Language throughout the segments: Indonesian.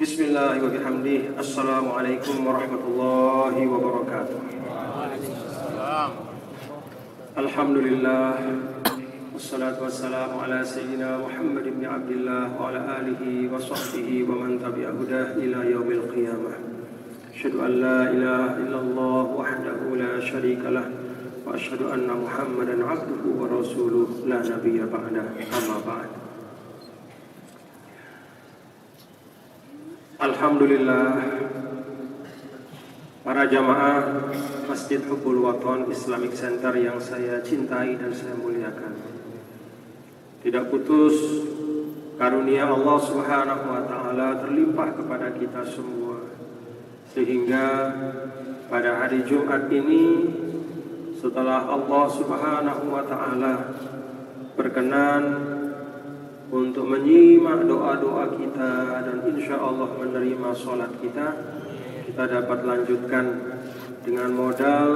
Bismillah wa bihamdih. Assalamualaikum warahmatullahi wabarakatuh. Alhamdulillah. Wassalatu wassalamu ala sayyidina Muhammad ibn Abdullah wa ala alihi wa sahbihi wa man tabi'a hudah ila yaumil qiyamah. Asyhadu an la ilaha illallah wahdahu la syarika lah wa asyhadu anna Muhammadan abduhu wa rasuluh la nabiyya ba'dah. Amma ba'd. Alhamdulillah, para jamaah Masjid Hubbul Waton Islamic Center yang saya cintai dan saya muliakan. Tidak putus karunia Allah Subhanahu wa taala terlimpah kepada kita semua. Sehingga pada hari Jumat ini, setelah Allah Subhanahu wa taala berkenan untuk menyimak doa-doa kita dan insya Allah menerima sholat kita dapat lanjutkan dengan modal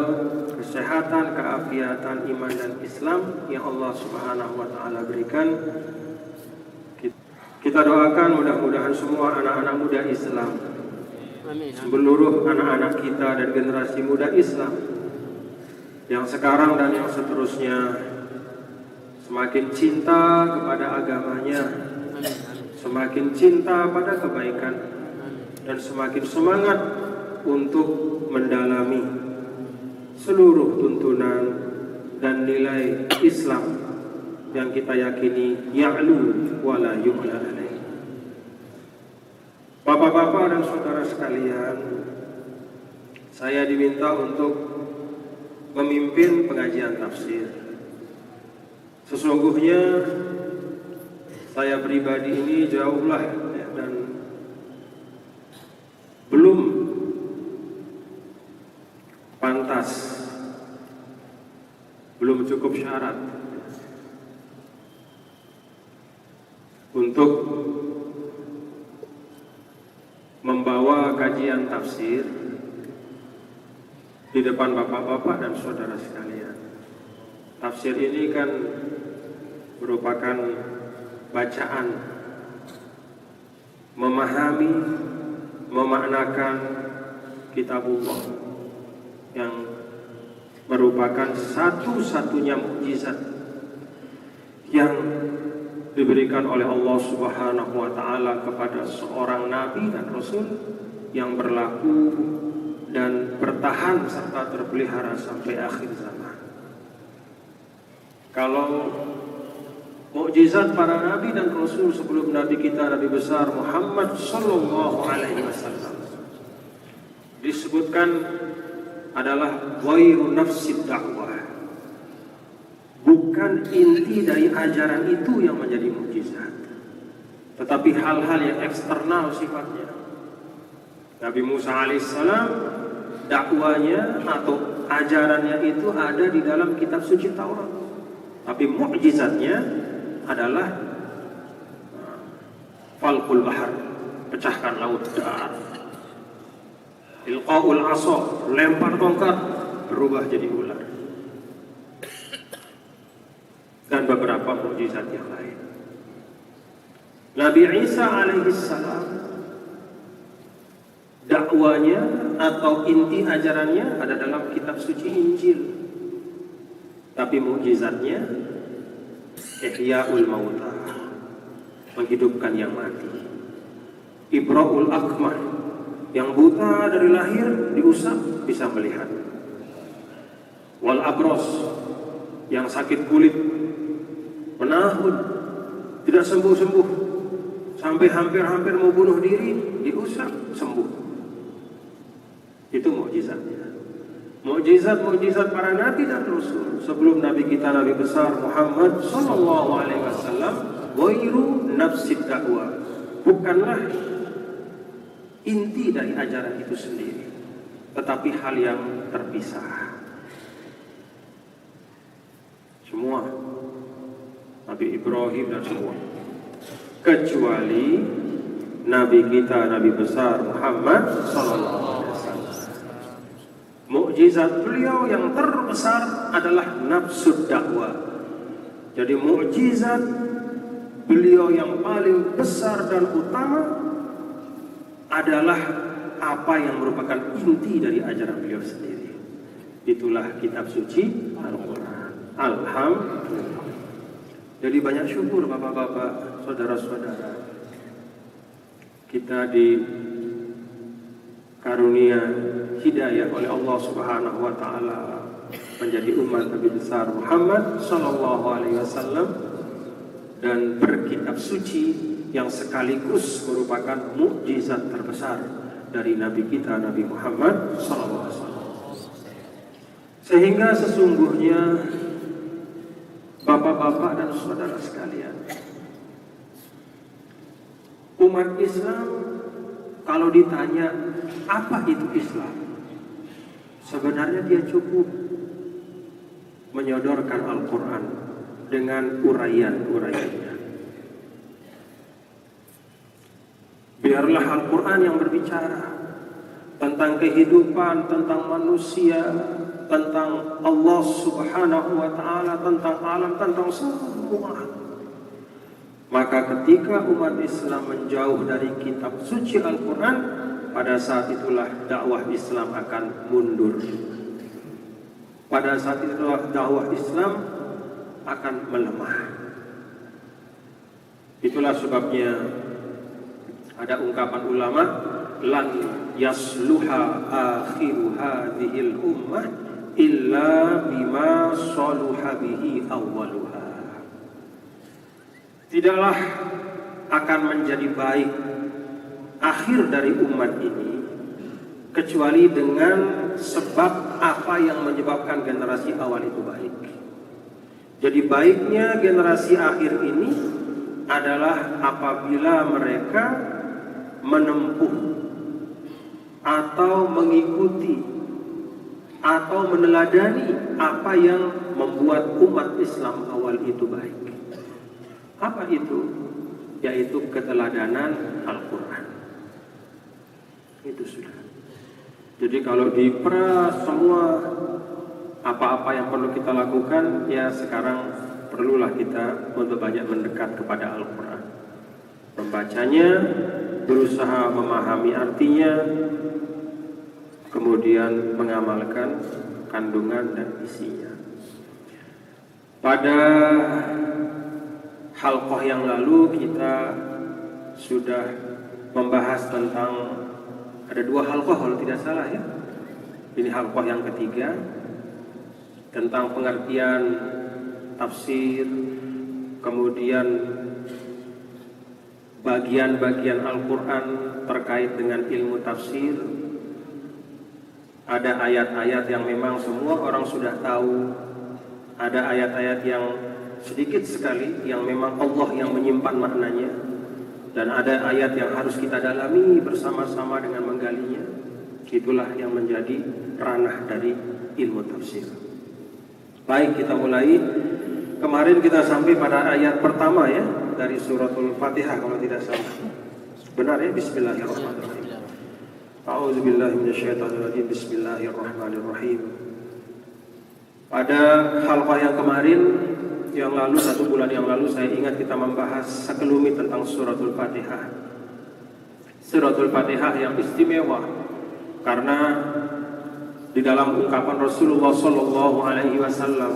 kesehatan, keafiatan, iman dan Islam yang Allah Subhanahu wa taala berikan. Kita doakan mudah-mudahan semua anak-anak muda Islam, seluruh anak-anak kita dan generasi muda Islam yang sekarang dan yang seterusnya semakin cinta kepada agamanya, semakin cinta pada kebaikan, dan semakin semangat untuk mendalami seluruh tuntunan dan nilai Islam yang kita yakini ya'lu wa la yu'la alaih. Bapak-bapak dan saudara sekalian, saya diminta untuk memimpin pengajian tafsir. Sesungguhnya saya pribadi ini jauhlah dan belum pantas, belum cukup syarat untuk membawa kajian tafsir di depan bapak-bapak dan saudara sekalian. Tafsir ini kan merupakan bacaan, memahami, memaknakan kitabullah yang merupakan satu-satunya mukjizat yang diberikan oleh Allah Subhanahu wa taala kepada seorang nabi dan rasul yang berlaku dan bertahan serta terpelihara sampai akhir zaman. Kalau mukjizat para nabi dan rasul sebelum nabi kita, nabi besar Muhammad sallallahu alaihi wasallam, disebutkan adalah ghairu nafsid dakwah. Bukan inti dari ajaran itu yang menjadi mukjizat, tetapi hal-hal yang eksternal sifatnya. Nabi Musa alaihissalam, dakwanya atau ajarannya itu ada di dalam kitab suci Taurat. Tapi mukjizatnya adalah falqul bahar, pecahkan laut, ilqaul asa, lempar tongkat berubah jadi ular, dan beberapa mukjizat yang lain. Nabi Isa alaihissalam, dakwanya atau inti ajarannya ada dalam kitab suci Injil. Tapi mukjizatnya ihya'ul mauta, menghidupkan yang mati. Ibra'ul akmah, yang buta dari lahir diusap bisa melihat. Wal abros, yang sakit kulit menahun tidak sembuh-sembuh sampai hampir-hampir mau bunuh diri, diusap sembuh. Itu mukjizatnya. Mukjizat-mukjizat para nabi dan rasul sebelum nabi kita, nabi besar Muhammad sallallahu alaihi wasallam, ghairu nafsid dakwah, bukanlah inti dari ajaran itu sendiri, tetapi hal yang terpisah. Semua Nabi Ibrahim dan semua, kecuali nabi kita, nabi besar Muhammad sallallahu alaihi wasallam. Mukjizat beliau yang terbesar adalah nafsud dakwah. Jadi mukjizat beliau yang paling besar dan utama adalah apa yang merupakan inti dari ajaran beliau sendiri. Itulah kitab suci Al-Quran. Alhamdulillah. Jadi banyak syukur bapak-bapak, saudara-saudara, kita dikarunia hidayah oleh Allah Subhanahu wa taala menjadi umat Nabi besar Muhammad sallallahu alaihi wasallam dan berkitab suci yang sekaligus merupakan mukjizat terbesar dari Nabi kita Nabi Muhammad sallallahu alaihi wasallam. Sehingga sesungguhnya bapak-bapak dan saudara sekalian, umat Islam kalau ditanya apa itu Islam, sebenarnya dia cukup menyodorkan Al-Quran dengan uraian-uraiannya. Biarlah Al-Quran yang berbicara tentang kehidupan, tentang manusia, tentang Allah Subhanahu wa ta'ala, tentang alam, tentang semua. Maka ketika umat Islam menjauh dari kitab suci Al-Quran, pada saat itulah dakwah Islam akan mundur. Pada saat itulah dakwah Islam akan melemah. Itulah sebabnya ada ungkapan ulama, lan yasluha akhiru hadhil ummah illa bima saluha bihi awwaluha. Tidaklah akan menjadi baik akhir dari umat ini kecuali dengan sebab apa yang menyebabkan generasi awal itu baik. Jadi baiknya generasi akhir ini adalah apabila mereka menempuh atau mengikuti atau meneladani apa yang membuat umat Islam awal itu baik. Apa itu? Yaitu keteladanan Al-Quran. Itu sudah. Jadi kalau diperas semua apa-apa yang perlu kita lakukan, ya sekarang perlulah kita untuk banyak mendekat kepada Al-Quran. Membacanya, berusaha memahami artinya, kemudian mengamalkan kandungan dan isinya. Pada halqah yang lalu kita sudah membahas tentang, ada 2 halqah kalau tidak salah ya. Ini halqah yang ketiga tentang pengertian tafsir, kemudian bagian-bagian Al-Quran terkait dengan ilmu tafsir. Ada ayat-ayat yang memang semua orang sudah tahu, ada ayat-ayat yang sedikit sekali yang memang Allah yang menyimpan maknanya, dan ada ayat yang harus kita dalami bersama-sama dengan menggalinya. Itulah yang menjadi ranah dari ilmu tafsir. Baik, kita mulai. Kemarin kita sampai pada ayat pertama ya dari suratul Fatihah kalau tidak salah. Benar ya? Bismillahirrahmanirrahim. A'udzubillahi minasyaitonirrajim. Bismillahirrahmanirrahim. Pada halqah yang kemarin, yang lalu, 1 bulan yang lalu, saya ingat kita membahas sekelumit tentang suratul Fatihah. Suratul Fatihah yang istimewa karena di dalam ungkapan Rasulullah Sallallahu Alaihi Wasallam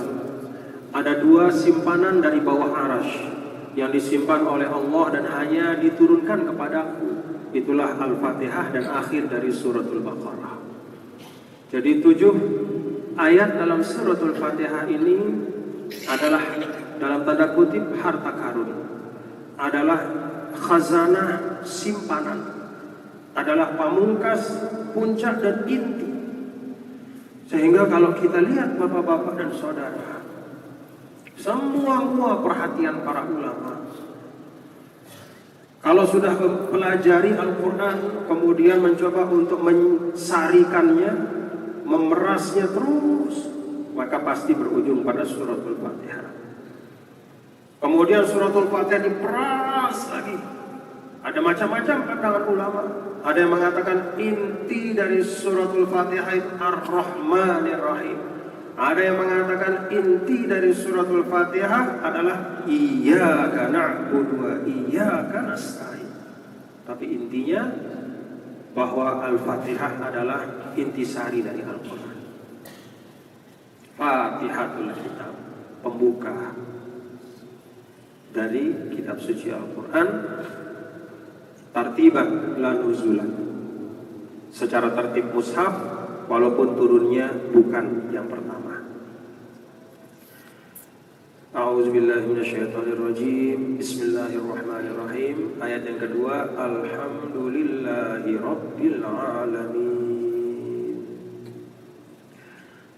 ada 2 simpanan dari bawah arasy yang disimpan oleh Allah dan hanya diturunkan kepadaku. Itulah Al-Fatihah dan akhir dari suratul Baqarah. Jadi 7 ayat dalam suratul Fatihah ini adalah dalam tanda kutip harta karun, adalah khazanah simpanan, adalah pamungkas, puncak dan inti. Sehingga kalau kita lihat bapak-bapak dan saudara, semua perhatian para ulama, kalau sudah mempelajari Al-Quran kemudian mencoba untuk mensarikannya, memerasnya terus, maka pasti berujung pada suratul Fatihah. Kemudian suratul Fatihah diperas lagi. Ada macam-macam pandangan ulama. Ada yang mengatakan inti dari suratul Fatihah itu Ar-Rahmanir Rahim. Ada yang mengatakan inti dari suratul Fatihah adalah Iyyaka na'budu wa iyyaka nasta'in. Tapi intinya bahwa Al-Fatihah adalah intisari dari Al-Quran. Fatihatul Kitab, pembuka dari kitab suci Al-Quran, tartiban la nuzulan, secara tertib mushaf, walaupun turunnya bukan yang pertama. A'udzubillahi minasyaitonirrajim. Bismillahirrahmanirrahim. Ayat yang kedua, Alhamdulillahi Rabbil Alamin.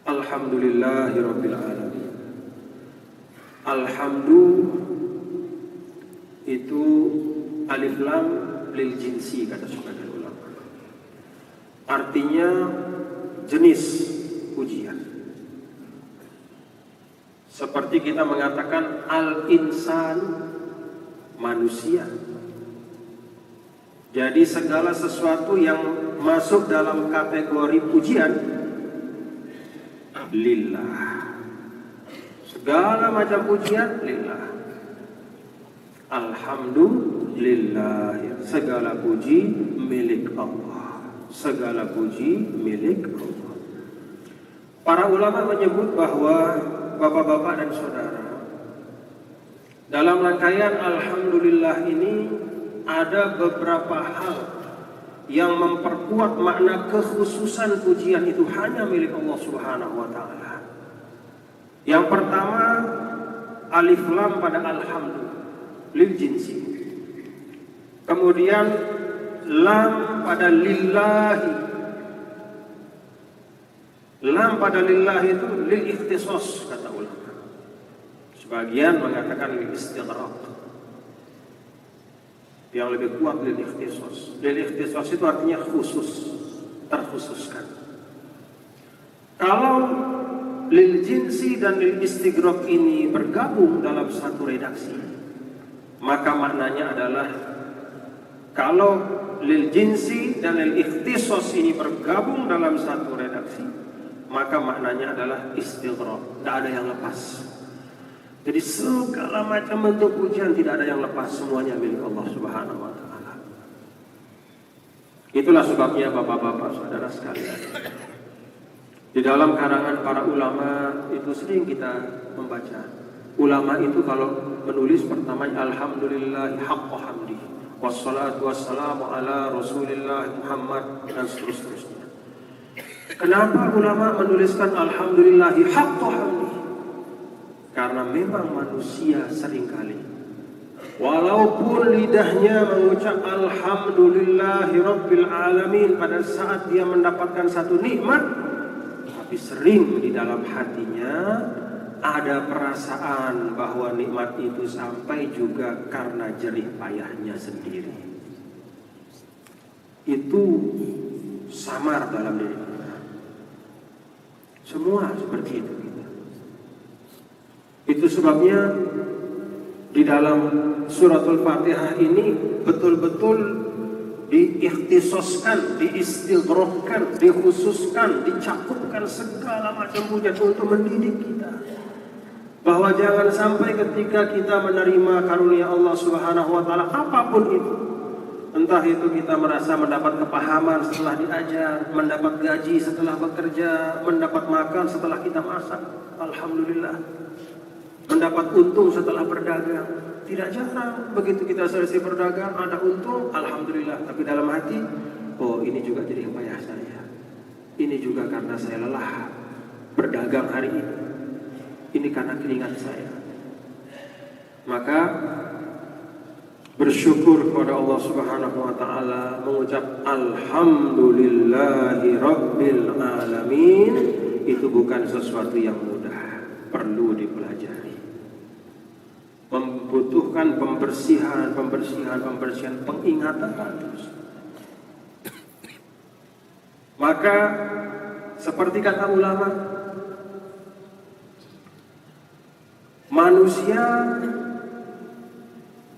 Alhamdulillahi Rabbil Alamin. Alhamdu itu alif lam lil jinsi, kata sebagian ulama. Artinya jenis pujian. Seperti kita mengatakan al-insan, manusia. Jadi segala sesuatu yang masuk dalam kategori pujian lillah. Segala macam pujian lillah. Alhamdulillah, segala puji milik Allah. Segala puji milik Allah. Para ulama menyebut bahwa bapak-bapak dan saudara, dalam rangkaian Alhamdulillah ini ada beberapa hal yang memperkuat makna kekhususan pujian itu hanya milik Allah Subhanahu wa Ta'ala. Yang pertama, alif lam pada alhamdu lil jinsi. Kemudian lam pada lillahi. Lam pada lillahi itu lil ikhtisas, kata ulama. Sebagian mengatakan lil istighraq. Yang lebih kuat lil ikhtisas. Lil ikhtisas itu artinya khusus, terkhususkan. Kalau lil jinsi dan lil istighraq ini bergabung dalam satu redaksi, maka maknanya adalah kalau lil jinsi dan lil ikhtisas ini bergabung dalam satu redaksi, maka maknanya adalah istighraq, tidak ada yang lepas. Jadi segala macam bentuk pujian tidak ada yang lepas, semuanya milik Allah Subhanahu wa Ta'ala. Itulah sebabnya bapak-bapak saudara sekalian, di dalam karangan para ulama itu sering kita membaca. Ulama itu kalau menulis pertamanya alhamdulillah haqqa hamdi wassalatu wassalamu ala rasulillah Muhammad dan seterusnya. Kenapa ulama menuliskan alhamdulillahi haqqa hamdi? Karena memang manusia seringkali walaupun lidahnya mengucap alhamdulillahi rabbil alamin pada saat dia mendapatkan satu nikmat, tapi sering di dalam hatinya ada perasaan bahwa nikmat itu sampai juga karena jerih payahnya sendiri. Itu samar dalam diri kita. Semua seperti itu. Itu sebabnya di dalam suratul Fatihah ini betul-betul diikhtisoskan, diistighraqkan, dikhususkan, dicakupkan segala macam pujian untuk mendidik kita. Bahwa jangan sampai ketika kita menerima karunia Allah Subhanahu wa Ta'ala apapun itu, entah itu kita merasa mendapat kepahaman setelah diajar, mendapat gaji setelah bekerja, mendapat makan setelah kita masak, alhamdulillah. Mendapat untung setelah berdagang. Tidak jarang begitu kita selesai berdagang ada untung, alhamdulillah. Tapi dalam hati, oh ini juga jadi payah saya. Ini juga karena saya lelah berdagang hari ini. Ini karena keringat saya. Maka bersyukur kepada Allah Subhanahu wa Ta'ala, mengucap alhamdulillahi rabbil alamin, itu bukan sesuatu yang mudah, perlu dipelajari. Membutuhkan pembersihan, pengingatan terus. Maka seperti kata ulama, manusia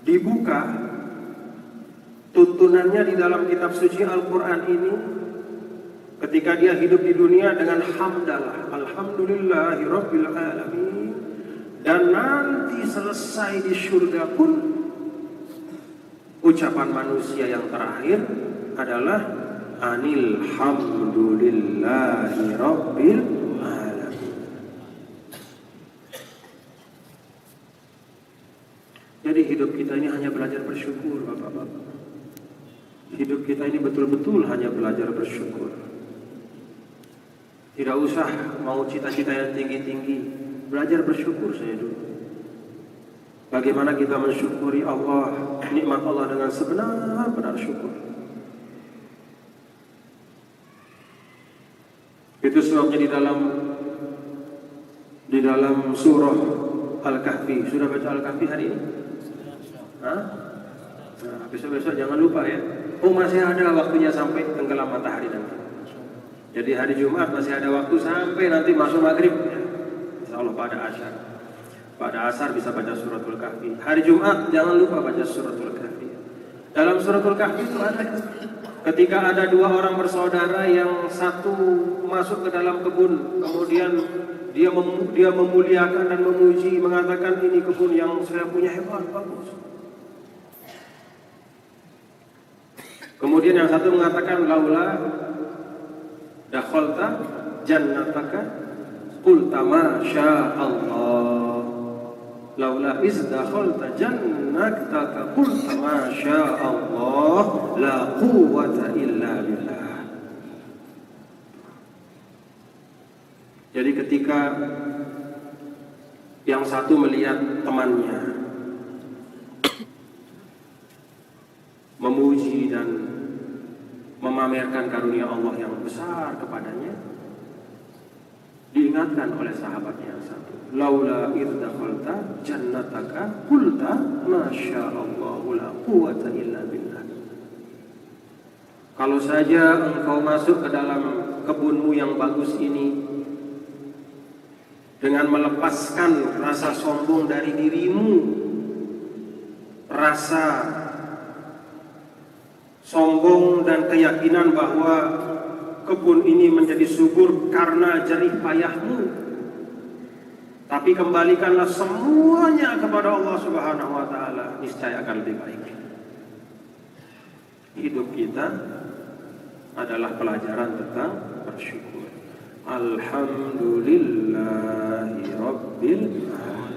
dibuka tuntunannya di dalam kitab suci Al-Quran ini ketika dia hidup di dunia dengan hamdalah, alhamdulillahi rabbil alamin. Dan nanti selesai di surga pun ucapan manusia yang terakhir adalah anil hamdulillahi rabbil alamin. Jadi hidup kita ini hanya belajar bersyukur, Bapak-bapak. Hidup kita ini betul-betul hanya belajar bersyukur. Tidak usah mau cita-cita yang tinggi-tinggi, belajar bersyukur saja dulu. Bagaimana kita mensyukuri Allah, nikmat Allah dengan sebenar-benar syukur. Itu sebabnya di dalam surah Al-Kahfi. Sudah baca Al-Kahfi hari ini? Hah? Nah, besok-besok jangan lupa ya. Oh, masih ada waktunya sampai tenggelam matahari nanti. Jadi hari Jumat masih ada waktu sampai nanti masuk maghrib ya. Insya Allah pada asar. Pada asar bisa baca suratul Kahfi. Hari Jumat jangan lupa baca suratul Kahfi. Dalam suratul Kahfi itu ada ketika ada dua orang bersaudara yang satu masuk ke dalam kebun, kemudian dia memuliakan dan memuji, mengatakan ini kebun yang saya punya hebat, bagus. Kemudian yang satu mengatakan laula dakhalta jannataka qulta ma sya Allah. Laula iz dakhalta jannataka qulta ma sya Allah la quwwata illa billah. Jadi ketika yang satu melihat temannya memuji dan memamerkan karunia Allah yang besar kepadanya, diingatkan oleh sahabatnya yang satu, laula irdakhalta jannataka qulta ma sya Allah la quwwata illa billah. Kalau saja engkau masuk ke dalam kebunmu yang bagus ini dengan melepaskan rasa sombong dari dirimu, rasa sombong dan keyakinan bahwa kebun ini menjadi subur karena jerih payahmu, tapi kembalikanlah semuanya kepada Allah Subhanahu wa taala, niscaya akan lebih baik. Hidup kita adalah pelajaran tentang bersyukur. Alhamdulillahi rabbil alamin.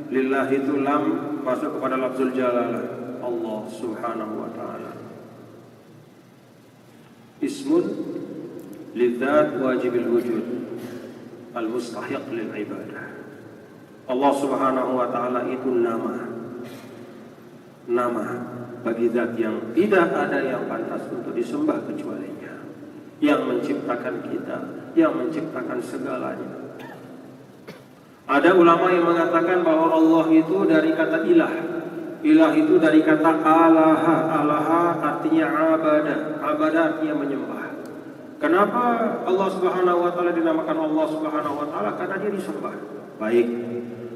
Lillah itu lam masuk kepada lafzul jalalah, Allah Subhanahu wa taala. Ismun lidzat wajibil wujud al-mustahiq lil ibadah. Allah Subhanahu wa taala itu nama bagi zat yang tidak ada yang pantas untuk disembah kecualinya, yang menciptakan kita, yang menciptakan segalanya. Ada ulama yang mengatakan bahwa Allah itu dari kata ilah. Ilah itu dari kata alaha. Alaha artinya abada. Abada artinya menyembah. Kenapa Allah Subhanahu wa taala dinamakan Allah Subhanahu wa taala? Karena dia disembah. Baik.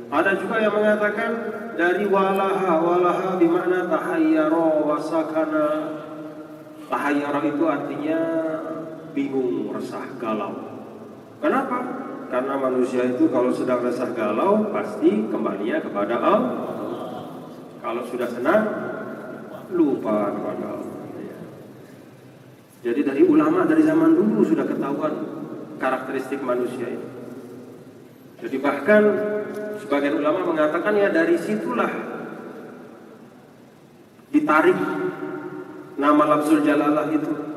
Ada juga yang mengatakan dari walaha. Walaha bermakna tahayyara wa sakana. Tahayyara itu artinya bingung, resah, galau. Kenapa? Karena manusia itu kalau sedang resah galau pasti kembalinya kepada Allah. Kalau sudah senang lupa kepada Allah. Jadi dari ulama dari zaman dulu sudah ketahuan karakteristik manusia ini. Jadi bahkan sebagian ulama mengatakan ya dari situlah ditarik nama lafzul jalalah itu.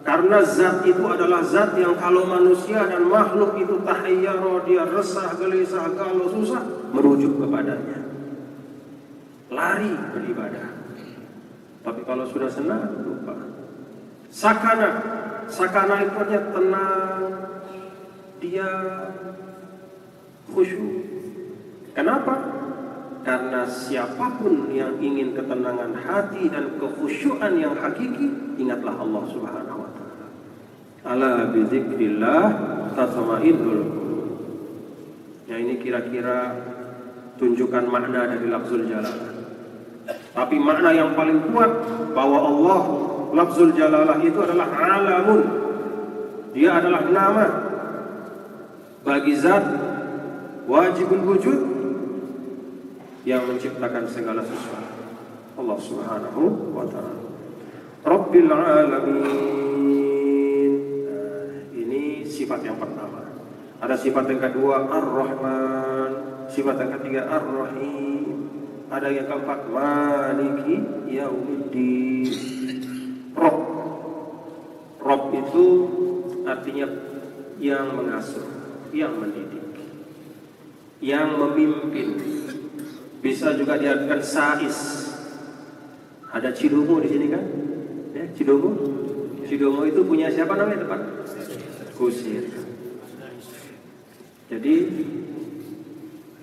Karena zat itu adalah zat yang kalau manusia dan makhluk itu tahayyara, dia resah, gelisah, galau, susah, merujuk kepadanya, lari beribadah. Tapi kalau sudah senang, lupa. Sakana itu artinya tenang, dia khusyuk. Kenapa? Karena siapapun yang ingin ketenangan hati dan kekhusyuan yang hakiki, ingatlah Allah Subhanahu wa taala. Ala bizikrillah tatma'innul qulub. Ya, ini kira-kira tunjukkan makna dari lafzul jalalah. Tapi makna yang paling kuat bahwa Allah lafzul jalalah itu adalah alamun. Dia adalah nama bagi zat wajibul wujud yang menciptakan segala sesuatu. Allah Subhanahu wa ta'ala. Rabbil alamin. Ini sifat yang pertama. Ada sifat yang kedua, Ar-Rahman. Sifat yang ketiga, Ar-Rahim. Ada yang keempat, Maliki Yaumiddin. Rabb. Rabb itu artinya yang mengasuh, yang mendidik, yang memimpin. Bisa juga diartikan Sais. Ada Cidomo di sini kan? Ya, Cidomo. Cidomo itu punya siapa namanya teman? Kusir. Jadi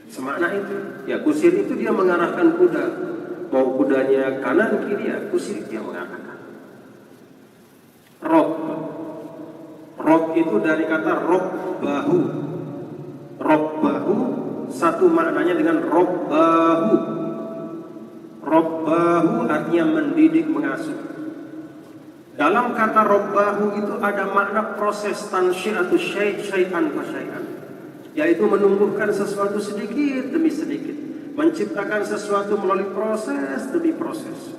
semakna itu. Ya, kusir itu dia mengarahkan kuda. Mau kudanya kanan kiri, ya kusir dia mengarahkan. Rob. Rob itu dari kata rob bahu. Rob bahu satu maknanya dengan rob bahu. Rob bahu artinya mendidik, mengasuh. Dalam kata rob bahu itu ada makna proses tansyi'atu syai'an fa syai'an, yaitu menumbuhkan sesuatu sedikit demi sedikit, menciptakan sesuatu melalui proses demi proses,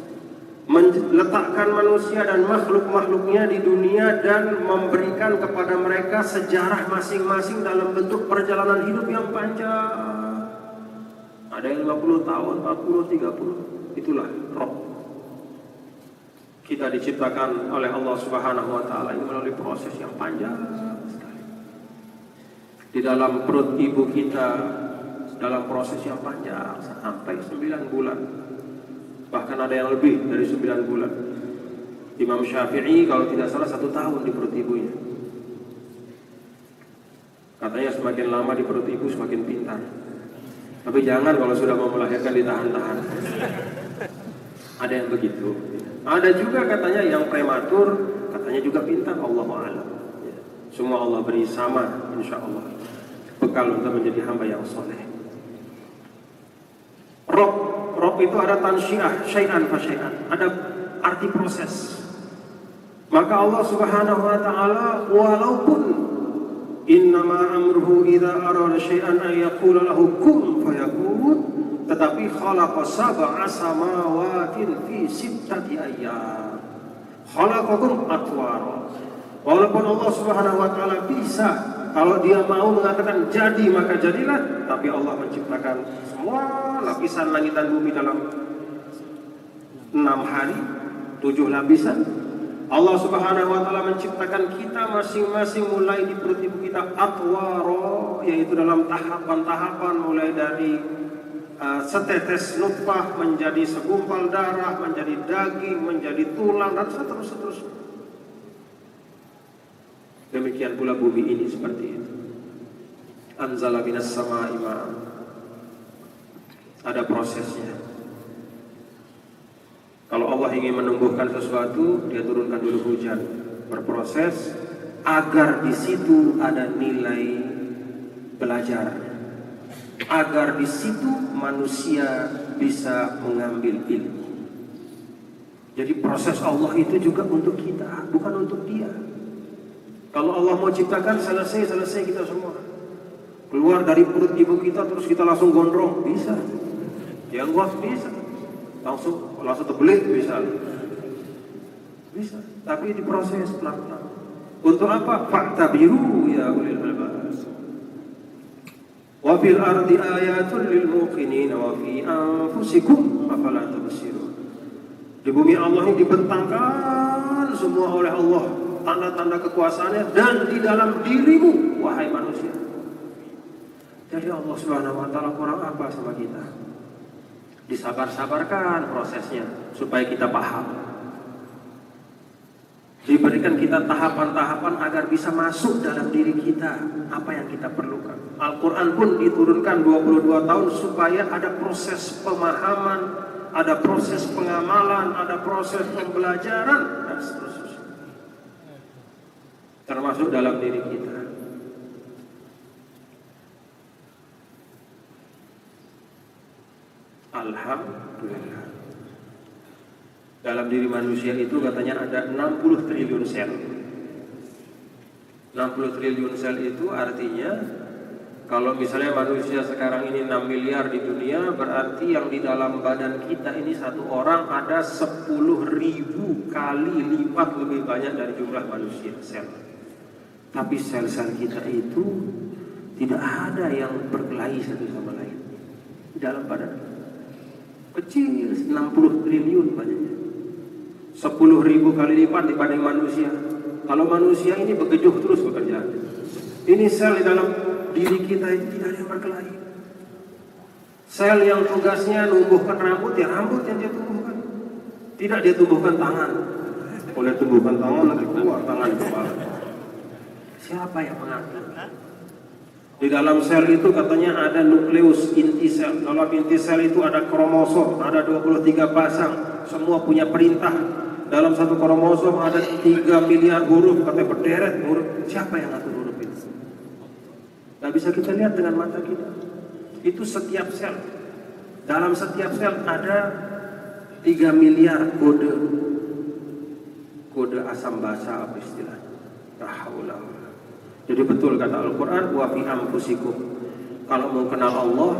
meletakkan manusia dan makhluk-makhluknya di dunia dan memberikan kepada mereka sejarah masing-masing dalam bentuk perjalanan hidup yang panjang. Ada yang 50 tahun, 40, 30. Itulah roh. Kita diciptakan oleh Allah Subhanahu wa ta'ala ini melalui proses yang panjang sekali. Di dalam perut ibu kita dalam proses yang panjang sampai 9 bulan. Bahkan ada yang lebih dari 9 bulan. Imam Syafi'i kalau tidak salah 1 tahun di perut ibunya. Katanya semakin lama di perut ibu semakin pintar. Tapi jangan kalau sudah mau melahirkan ditahan-tahan. Ada yang begitu. Ada juga katanya yang prematur, katanya juga pintar. Allahu a'lam. Semua Allah beri sama, insya Allah, bekal untuk menjadi hamba yang soleh. Rob itu ada tansyiah, syai'an fa syai'an. Ada arti proses. Maka Allah Subhanahu wa ta'ala walaupun innama amruhu idza arada syai'an ay yaqula lahu kun fayakun, tetapi khalaqa sab'a samawatin fi sittati ayyam. Khalaqakum atwara. Walaupun Allah Subhanahu wa ta'ala bisa, kalau dia mau mengatakan jadi maka jadilah, tapi Allah menciptakan semua lapisan langit dan bumi dalam 6 hari, 7 lapisan. Allah Subhanahu wa ta'ala menciptakan kita masing-masing mulai di perut ibu kita atwara, yaitu dalam tahapan-tahapan mulai dari setetes nutfah menjadi segumpal darah, menjadi daging, menjadi tulang, dan seterusnya. Demikian pula bumi ini seperti itu. Anzala minas sama'i ma'an. Ada prosesnya. Kalau Allah ingin menumbuhkan sesuatu, dia turunkan dulu hujan, berproses agar di situ ada nilai belajar, agar di situ manusia bisa mengambil ilmu. Jadi proses Allah itu juga untuk kita, bukan untuk dia. Kalau Allah mau ciptakan selesai kita semua. Keluar dari perut ibu kita terus kita langsung gondrong, bisa. Yang kuat bisa. Langsung terbelit bisa. Bisa. Tapi diproses pelan-pelan. Untuk apa? Fa'tabiru ya ulil albab. Wa fil ardi ayatun lil muqinin wa fi anfusikum afala tubsirun. Di bumi Allah ini dibentangkan semua oleh Allah tanda-tanda kekuasaannya, dan di dalam dirimu wahai manusia. Jadi Allah Subhanahu wa ta'ala kurang apa sama kita? Disabar-sabarkan prosesnya supaya kita paham. Diberikan kita tahapan-tahapan agar bisa masuk dalam diri kita apa yang kita perlukan. Al-Quran pun diturunkan 22 tahun supaya ada proses pemahaman, ada proses pengamalan, ada proses pembelajaran, dan seterusnya. Termasuk dalam diri kita. Alhamdulillah. Dalam diri manusia itu katanya ada 60 triliun sel. 60 triliun sel itu artinya Kalau misalnya manusia sekarang ini 6 miliar di dunia, berarti yang di dalam badan kita ini satu orang ada 10.000 kali lipat lebih banyak dari jumlah manusia sel. Tapi sel-sel kita itu tidak ada yang berkelahi satu sama lain di dalam badan. Kecil, 60 triliun banyaknya. 10.000 kali lipat dibanding manusia. Kalau manusia ini begejuh terus bekerja. Ini sel di dalam diri kita itu tidak ada yang berkelahi. Sel yang tugasnya numbuhkan rambut, ya rambut yang dia tumbuhkan. Tidak dia tumbuhkan tangan. Boleh tumbuhkan tangan, nanti keluar tangan di kepala. Siapa yang mengatur? Di dalam sel itu katanya ada nukleus inti sel. Dalam inti sel itu ada kromosom, ada 23 pasang. Semua punya perintah. Dalam satu kromosom ada 3 miliar huruf, katanya berderet huruf. Siapa yang ngatur huruf itu? Gak bisa kita lihat dengan mata kita. Itu setiap sel. Dalam setiap sel ada 3 miliar kode asam basa apa istilahnya. Jadi betul kata Al-Quran, wa fi anfusikum. Kalau mau kenal Allah,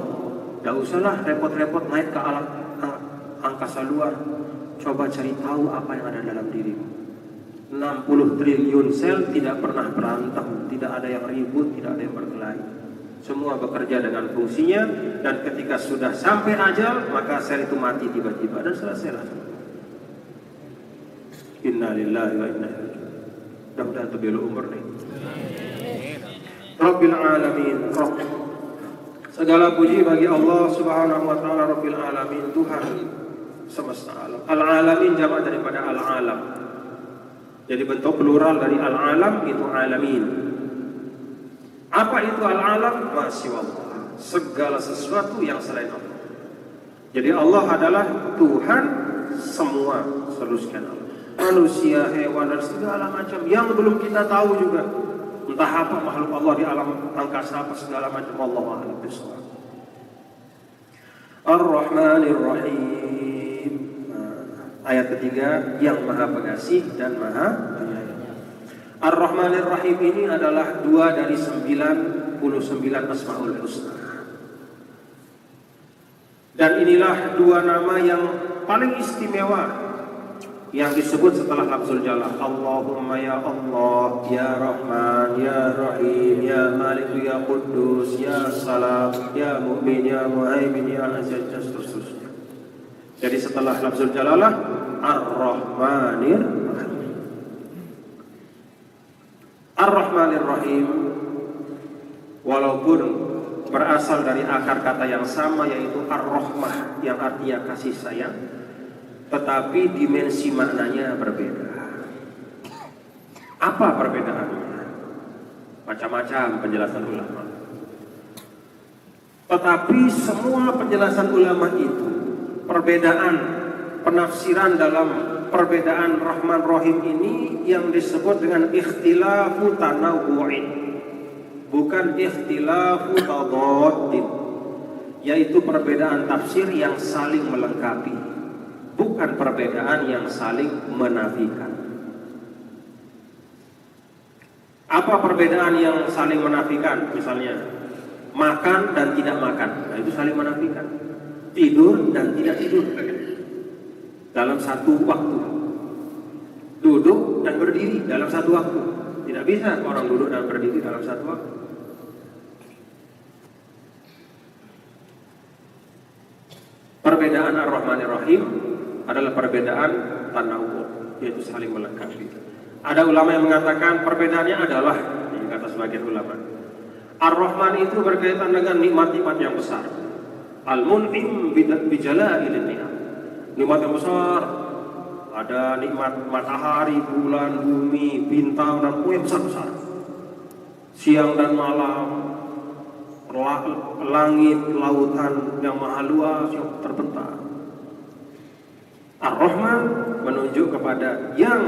gak usahlah repot-repot naik ke alam angkasa luar. Coba cari tahu apa yang ada dalam dirimu. 60 triliun sel tidak pernah berantem, tidak ada yang ribut, tidak ada yang berkelahi. Semua bekerja dengan fungsinya, dan ketika sudah sampai ajal, maka sel itu mati tiba-tiba dan selesailah. Inna lillahi wa inna ilaihi raji'un. Mudah-mudahan terbelu umur nih. Rabbil alamin, Rabb. Segala puji bagi Allah Subhanahu wa taala, Rabbil alamin, Tuhan semesta alam. Al-alamin jamak daripada al-alam. Jadi bentuk plural dari al-alam itu alamin. Apa itu al-alam? Masiwallah, segala sesuatu yang selain Allah. Jadi Allah adalah Tuhan semua, seluruhnya Allah. Manusia, hewan dan segala macam yang belum kita tahu juga. Entah apa makhluk Allah di alam angkasa apa segala macam, Allah a'lam bishawab. Ar-Rahmanir Rahim. Ayat ketiga, yang Maha Pengasih dan Maha Penyayang. Ar-Rahmanir Rahim ini adalah 2 dari 99 Asmaul Husna. Dan inilah 2 nama yang paling istimewa yang disebut setelah lafzul jalal. Allahumma ya Allah, ya Rahman, ya Rahim, ya Malik, ya Quddus, ya Salam, ya Mu'min, ya Muhaimin, ya Aziz, dan seterusnya. Jadi setelah lafzul jalalah, Ar-Rahmanir Rahim. Ar-Rahmanir Rahim, walaupun berasal dari akar kata yang sama, yaitu Ar-Rahmah, yang artinya kasih sayang, tetapi dimensi maknanya berbeda. Apa perbedaannya? Macam-macam penjelasan ulama. Tetapi semua penjelasan ulama itu, perbedaan penafsiran dalam perbedaan Rahman Rahim ini yang disebut dengan ikhtilafu tanawwu'in, bukan ikhtilafu tadaddin, yaitu perbedaan tafsir yang saling melengkapi, bukan perbedaan yang saling menafikan. Apa perbedaan yang saling menafikan? Misalnya makan dan tidak makan, nah itu saling menafikan. Tidur dan tidak tidur dalam satu waktu. Duduk dan berdiri dalam satu waktu. Tidak bisa orang duduk dan berdiri dalam satu waktu. Perbedaan Ar-Rahmanir Rahim adalah perbedaan tanawwu', yaitu saling melengkapi. Ada ulama yang mengatakan perbedaannya adalah, ini kata sebagian ulama, Ar-Rahman itu berkaitan dengan nikmat-nikmat yang besar. Al-Mun'im bijala'ilin ni'am, nikmat yang besar. Ada nikmat matahari, bulan, bumi, bintang, dan yang besar-besar. Siang dan malam, langit, lautan yang maha luas yang terbentang. Ar-Rahman menunjuk kepada yang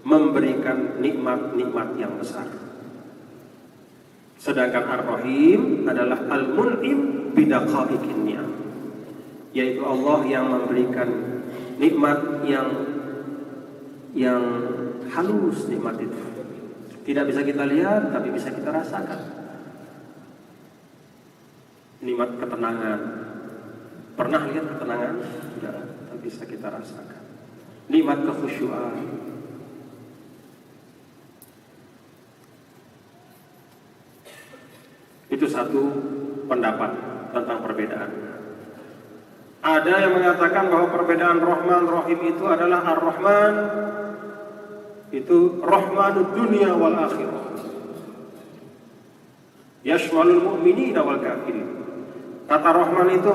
memberikan nikmat-nikmat yang besar. Sedangkan Ar-Rahim adalah Al-Mun'im bidaqaiqin ni'am, yaitu Allah yang memberikan nikmat yang halus. Nikmat itu tidak bisa kita lihat tapi bisa kita rasakan. nikmat ketenangan. Pernah lihat ketenangan? Sudah, bisa kita rasakan. Nikmat kekhusyuan. Itu satu pendapat tentang perbedaan. Ada yang mengatakan bahwa perbedaan Rahman Rahim itu adalah Ar-Rahman itu Rahmanud dunia wal akhirah, yashmalul mu'minina wal kafirin. Kata Rahman itu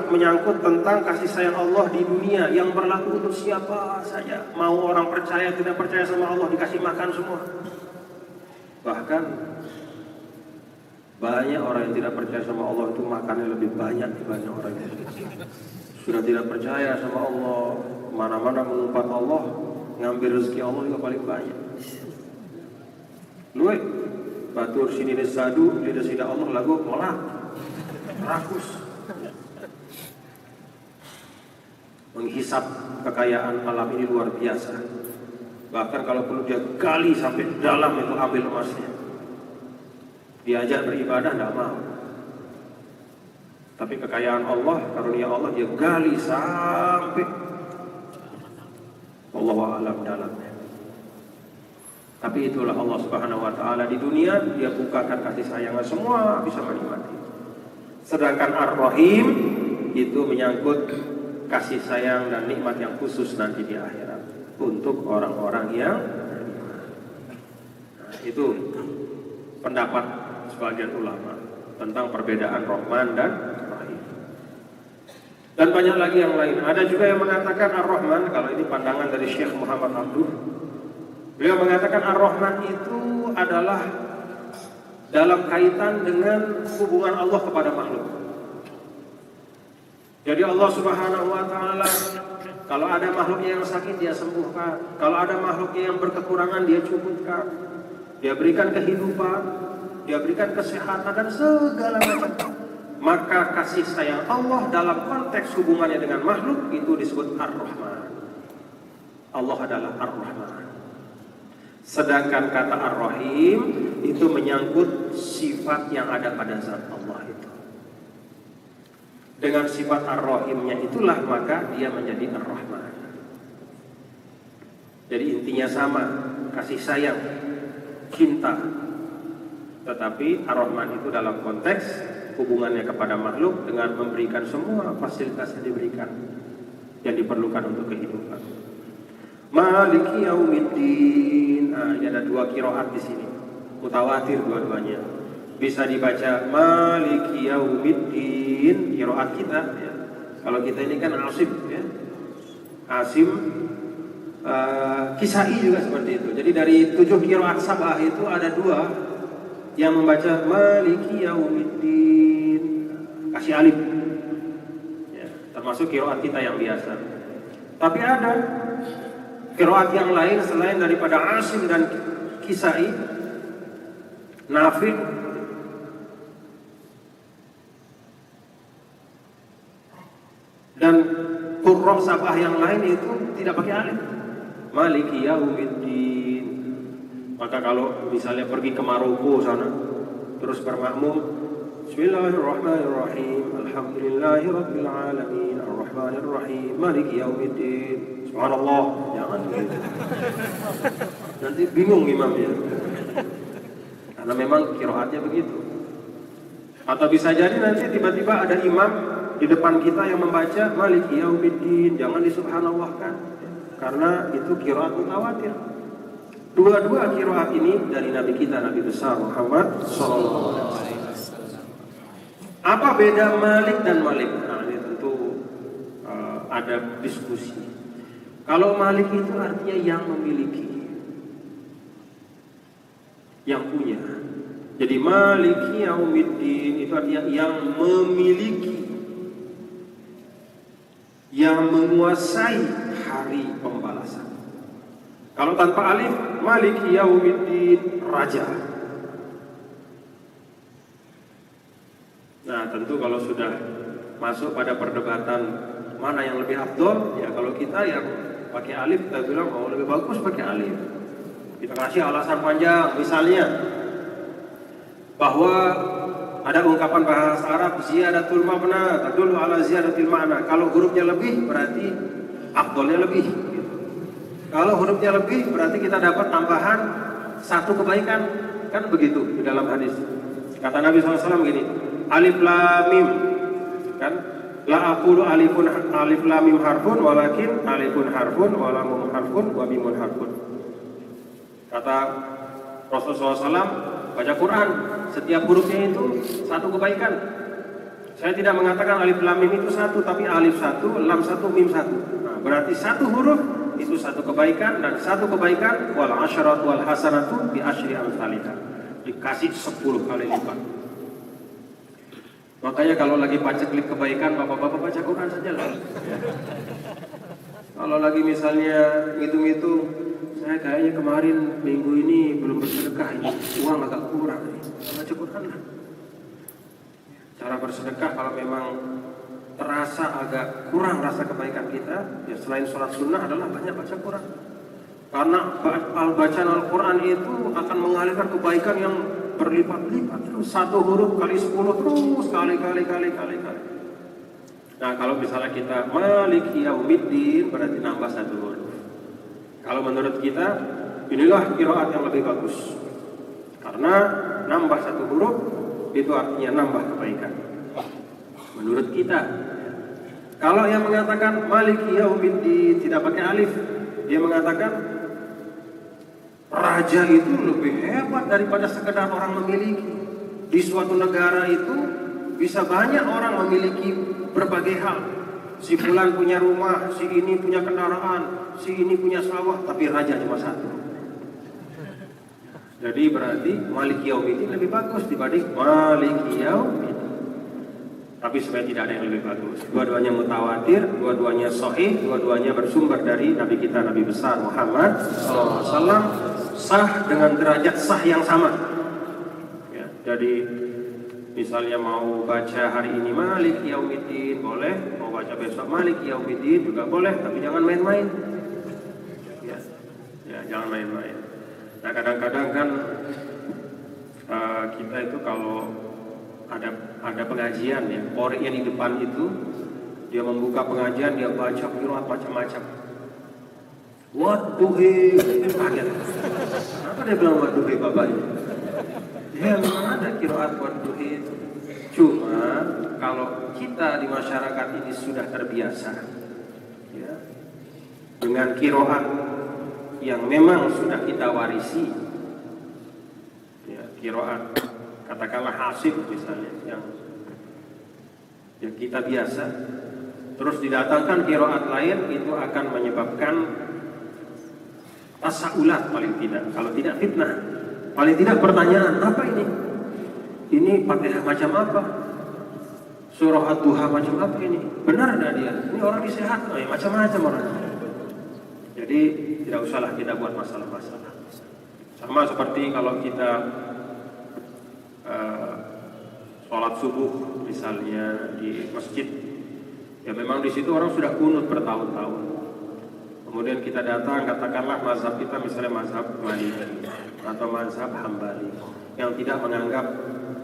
menyangkut tentang kasih sayang Allah di dunia yang berlaku untuk siapa saja. Mau orang percaya tidak percaya sama Allah dikasih makan semua. Bahkan banyak orang yang tidak percaya sama Allah itu makannya lebih banyak dibanding orang yang sudah tidak percaya sama Allah, mana-mana mengumpat Allah, ngambil rezeki Allah juga paling banyak. Luwe batur sini desadu, lidah sida Allah lagu melak, rakus, menghisap kekayaan alam ini luar biasa. Bahkan kalau perlu dia gali sampai dalam itu ambil emasnya. Diajak beribadah tidak mau. Tapi kekayaan Allah, karunia Allah dia gali sampai Allahu a'lam dalamnya. Tapi itulah Allah Subhanahu wa taala di dunia, dia bukakan kasih sayangnya semua bisa menikmati. Sedangkan Ar-Rahim itu menyangkut kasih sayang dan nikmat yang khusus nanti di akhirat untuk orang-orang yang beriman. Nah, itu pendapat sebagian ulama tentang perbedaan Rahman dan Rahim. Dan banyak lagi yang lain. Ada juga yang mengatakan Ar-Rahman, kalau ini pandangan dari Syekh Muhammad Abduh, beliau mengatakan Ar-Rahman itu adalah dalam kaitan dengan hubungan Allah kepada makhluk. Jadi Allah Subhanahu wa taala kalau ada makhluknya yang sakit dia sembuhkan, kalau ada makhluknya yang berkekurangan dia cukupkan, dia berikan kehidupan, dia berikan kesehatan dan segala macam. Maka kasih sayang Allah dalam konteks hubungannya dengan makhluk itu disebut Ar-Rahman. Allah adalah Ar-Rahman. Sedangkan kata Ar-Rahim itu menyangkut sifat yang ada pada zat Allah itu. Dengan sifat Ar-Rahimnya itulah maka dia menjadi Ar-Rahman. Jadi intinya sama, kasih sayang, cinta. Tetapi Ar-Rahman itu dalam konteks hubungannya kepada makhluk dengan memberikan semua fasilitas yang diberikan yang diperlukan untuk kehidupan. Maliki yaumiddin. Nah, ini ada dua qiraat di sini. Mutawatir dua-duanya. Bisa dibaca Maliki yaumiddin qiraat kita ya. Kalau kita ini kan Asim ya. Asim Kisai juga seperti itu. Jadi dari 7 qiraat sabah itu ada 2 yang membaca Maliki yaumiddin kasih alif ya, termasuk qiraat kita yang biasa. Tapi ada qiraat yang lain selain daripada Asim dan Kisai, Nafi' dan qurra sabah yang lain itu tidak pakai alif. Maliki yaumiddin. Maka kalau misalnya pergi ke Maroko sana terus bermakmum Bismillahirrahmanirrahim Alhamdulillahirabbil alamin Arrahmanirrahim Maliki yaumiddin. Subhanallah, jangan begitu. Nanti bingung imamnya. Karena memang qiraatnya begitu. Atau bisa jadi nanti tiba-tiba ada imam di depan kita yang membaca Maliki yaumiddin, jangan disubhanallahkan. Karena itu qiraat mutawatir. Dua-dua qiraat ini dari Nabi kita, Nabi besar Muhammad SAW. Apa beda Malik dan Malik? Nah, ini tentu ada diskusi. Kalau Malik itu artinya yang memiliki, yang punya. Jadi Maliki yaumiddin itu artinya yang memiliki, yang menguasai hari pembalasan. Kalau tanpa alif, Maliki yaumiddin, raja. Nah, tentu kalau sudah masuk pada perdebatan mana yang lebih afdol, ya kalau kita yang pakai alif, kita bilang oh lebih bagus pakai alif. Kita kasih alasan panjang, misalnya bahwa ada ungkapan bahasa Arab ziyadatul mabna tadullu ala ziyadatil ma'na. Kalau hurufnya lebih berarti afdolnya lebih. Kalau hurufnya lebih berarti kita dapat tambahan satu kebaikan, kan begitu di dalam hadis. Kata Nabi SAW gini, alif lam mim, kan? La aqulu alif lam mim harfun walakin alifun harfun wa lamun harfun wa mimun harfun. Kata Rasulullah SAW, baca Quran, setiap hurufnya itu satu kebaikan. Saya tidak mengatakan alif lam mim itu satu, tapi alif satu, lam satu, mim satu. Nah, berarti satu huruf itu satu kebaikan, dan satu kebaikan wal asyarat wal hasanatu bi asyri amsalha, dikasih 10 kali lipat. Makanya kalau lagi paceklik kebaikan, bapak-bapak baca Quran saja lah. Kalau lagi misalnya hitung-hitung, saya kayaknya kemarin minggu ini belum bersedekah, ini uang agak kurang nih, baca Quran lah. Cara bersedekah kalau memang terasa agak kurang rasa kebaikan kita, ya selain sholat sunnah adalah banyak baca Quran. Karena bacaan Al-Quran itu akan mengalirkan kebaikan yang berlipat-lipat, terus satu huruf kali 10 terus kali. Nah, kalau misalnya kita Maliki Yaumiddin berarti nambah satu huruf. Kalau menurut kita inilah qiraat yang lebih bagus, karena nambah satu huruf itu artinya nambah kebaikan. Menurut kita, kalau yang mengatakan Maliki Yaumiddin tidak pakai alif, dia mengatakan raja itu lebih hebat daripada sekedar orang memiliki. Di suatu negara itu bisa banyak orang memiliki berbagai hal. Si fulan punya rumah, si ini punya kendaraan, si ini punya sawah, tapi raja cuma satu. Jadi berarti Maliki Yaumiddin lebih bagus dibanding Maliki Yaumiddin. Tapi sebenarnya tidak ada yang lebih bagus. Dua-duanya mutawatir, dua-duanya sahih, dua-duanya bersumber dari Nabi kita, Nabi besar Muhammad SAW, sah dengan derajat sah yang sama. Ya, jadi misalnya mau baca hari ini Maliki Yaumiddin boleh, mau baca besok Maliki Yaumiddin juga boleh, tapi jangan main-main. Ya, jangan main-main. Nah, kadang-kadang kan kita itu kalau ada pengajian ya, orang yang di depan itu dia membuka pengajian, dia baca qiraat macam-macam. Wadduhi, kaget. Kenapa dia bilang wadduhi bapak ini? Ya memang ada qiraat wadduhi itu. Cuma kalau kita di masyarakat ini sudah terbiasa ya, dengan qiraat yang memang sudah kita warisi, ya, qiraat katakanlah hasib misalnya yang kita biasa, terus didatangkan qiraat lain, itu akan menyebabkan tasaulat paling tidak, kalau tidak fitnah, paling tidak pertanyaan, apa ini? Ini Fatihah macam apa? Surah Ad-Duha macam apa ini? Benar enggak dia? Ini orang disehat, macam-macam orang. Jadi tidak usahlah kita buat masalah-masalah. Sama seperti kalau kita sholat subuh misalnya di masjid, ya memang di situ orang sudah kunut bertahun-tahun. Kemudian kita datang, katakanlah mazhab kita misalnya mazhab Maliki atau mazhab Hambali yang tidak menganggap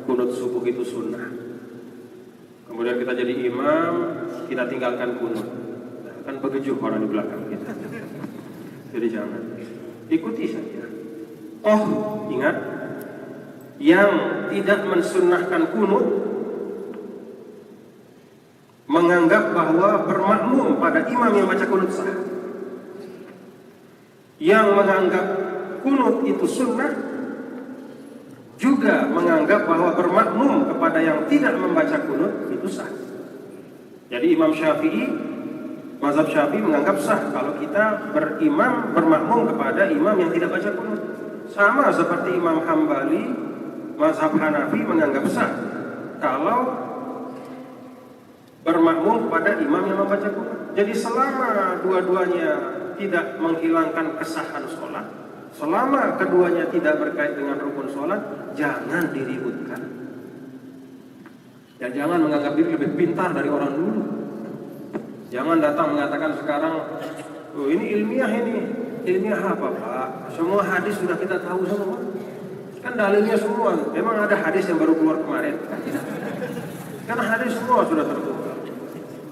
kunut subuh itu sunnah. Kemudian kita jadi imam, kita tinggalkan kunut, kan begejuh orang di belakang kita. Jadi jangan, ikuti saja. Oh, ingat, yang tidak mensunnahkan kunut menganggap bahwa bermakmum pada imam yang baca kunut sah. Yang menganggap kunut itu sunnah juga menganggap bahwa bermakmum kepada yang tidak membaca kunut itu sah. Jadi Imam Syafi'i, mazhab Syafi'i menganggap sah kalau kita bermakmum kepada imam yang tidak baca kunut. Sama seperti Imam Hambali, mazhab Hanafi menganggap sah kalau bermakmum kepada imam yang membaca Quran. Jadi selama dua-duanya tidak menghilangkan kesahan sholat, selama keduanya tidak berkait dengan rukun sholat, jangan diributkan. Dan jangan menganggap diri lebih pintar dari orang dulu. Jangan datang mengatakan sekarang, oh ini ilmiah ini. Ilmiah apa Pak? Semua hadis sudah kita tahu semua. Kan dalilnya semua. Memang ada hadis yang baru keluar kemarin? Karena hadis semua sudah terbuka.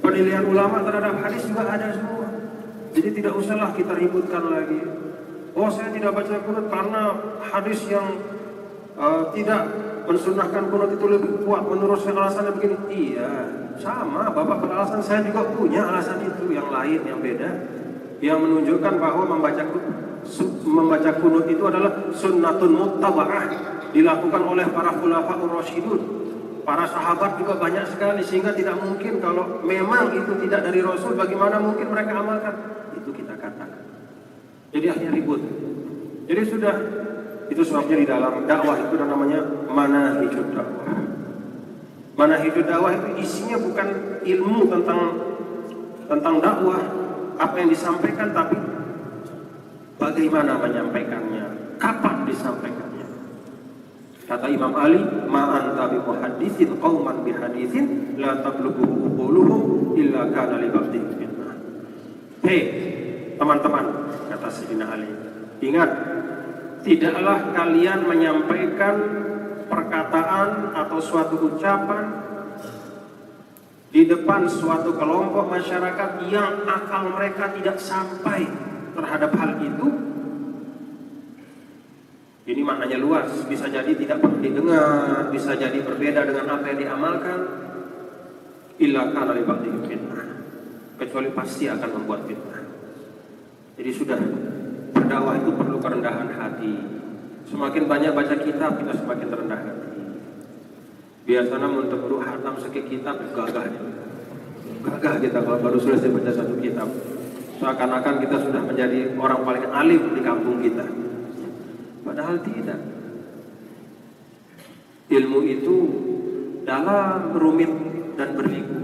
Penilaian ulama terhadap hadis juga ada semua. Jadi tidak usahlah kita ributkan lagi. Oh, saya tidak baca kunut karena hadis yang tidak mensunahkan kunut itu lebih kuat. Menurut saya alasannya begini. Iya, sama. Bapak beralasan, saya juga punya alasan itu. Yang lain, yang beda, yang menunjukkan bahwa membaca kunut itu adalah sunnatun muttaba'ah, dilakukan oleh para khulafaur rasyidun. Para sahabat juga banyak sekali, sehingga tidak mungkin kalau memang itu tidak dari Rasul, bagaimana mungkin mereka amalkan? Itu kita katakan. Jadi akhirnya ribut. Jadi sudah, itu sebabnya di dalam dakwah itu namanya manahijud dakwah. Manahijud dakwah itu isinya bukan ilmu tentang dakwah, apa yang disampaikan, tapi bagaimana menyampaikannya, kapan disampaikannya. Kata Imam Ali, ma'anta bi muhadditsin qauman bi haditsin la tablughu quluhum illa kana li ba'dihim fitnah. Hei teman-teman, kata Sayyidina Ali, ingat, tidaklah kalian menyampaikan perkataan atau suatu ucapan di depan suatu kelompok masyarakat yang akal mereka tidak sampai terhadap hal itu. Ini maknanya luas, bisa jadi tidak pernah didengar, bisa jadi berbeda dengan apa yang diamalkan. Illa kana li ba'dihim fitnah, kecuali pasti akan membuat fitnah. Jadi sudah, berdakwah itu perlu kerendahan hati. Semakin banyak baca kitab, kita semakin rendah hati. Biasanya untuk guru hatam sekit kitab, gagah kita kalau baru selesai baca satu kitab. Seakan-akan kita sudah menjadi orang paling alim di kampung kita. Padahal tidak. Ilmu itu dalam, rumit, dan berliku.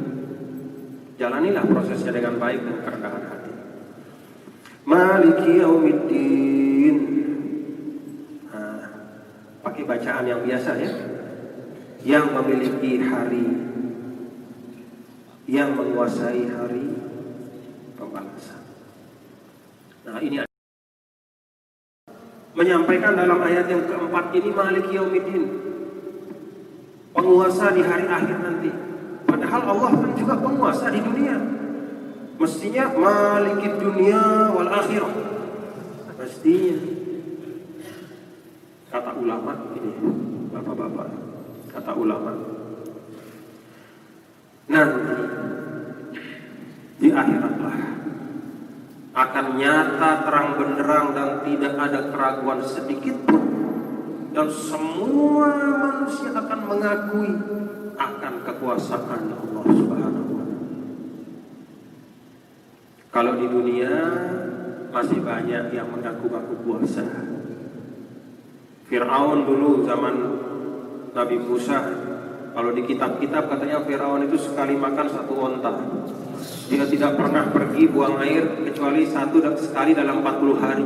Jalanilah prosesnya dengan baik dan kerendahan hati. Maliki yaumiddin. Pakai bacaan yang biasa ya. Yang memiliki hari, yang menguasai hari pembalasan. Nah, ini menyampaikan dalam ayat yang keempat ini Maliki Yaumiddin, penguasa di hari akhir nanti. Padahal Allah kan juga penguasa di dunia. Mestinya Maliki dunia wal akhirah. Mestinya. Kata ulama ini, bapak-bapak, kata ulama, nanti di akhiratlah akan nyata terang benderang dan tidak ada keraguan sedikit pun, dan semua manusia akan mengakui akan kekuasaan Allah Subhanahu wa Ta'ala. Kalau di dunia masih banyak yang mengaku-ngaku kuasa. Fir'aun dulu zaman Nabi Musa, kalau di kitab-kitab katanya Fir'aun itu sekali makan satu onta. Dia tidak pernah pergi buang air kecuali sekali dalam 40 hari.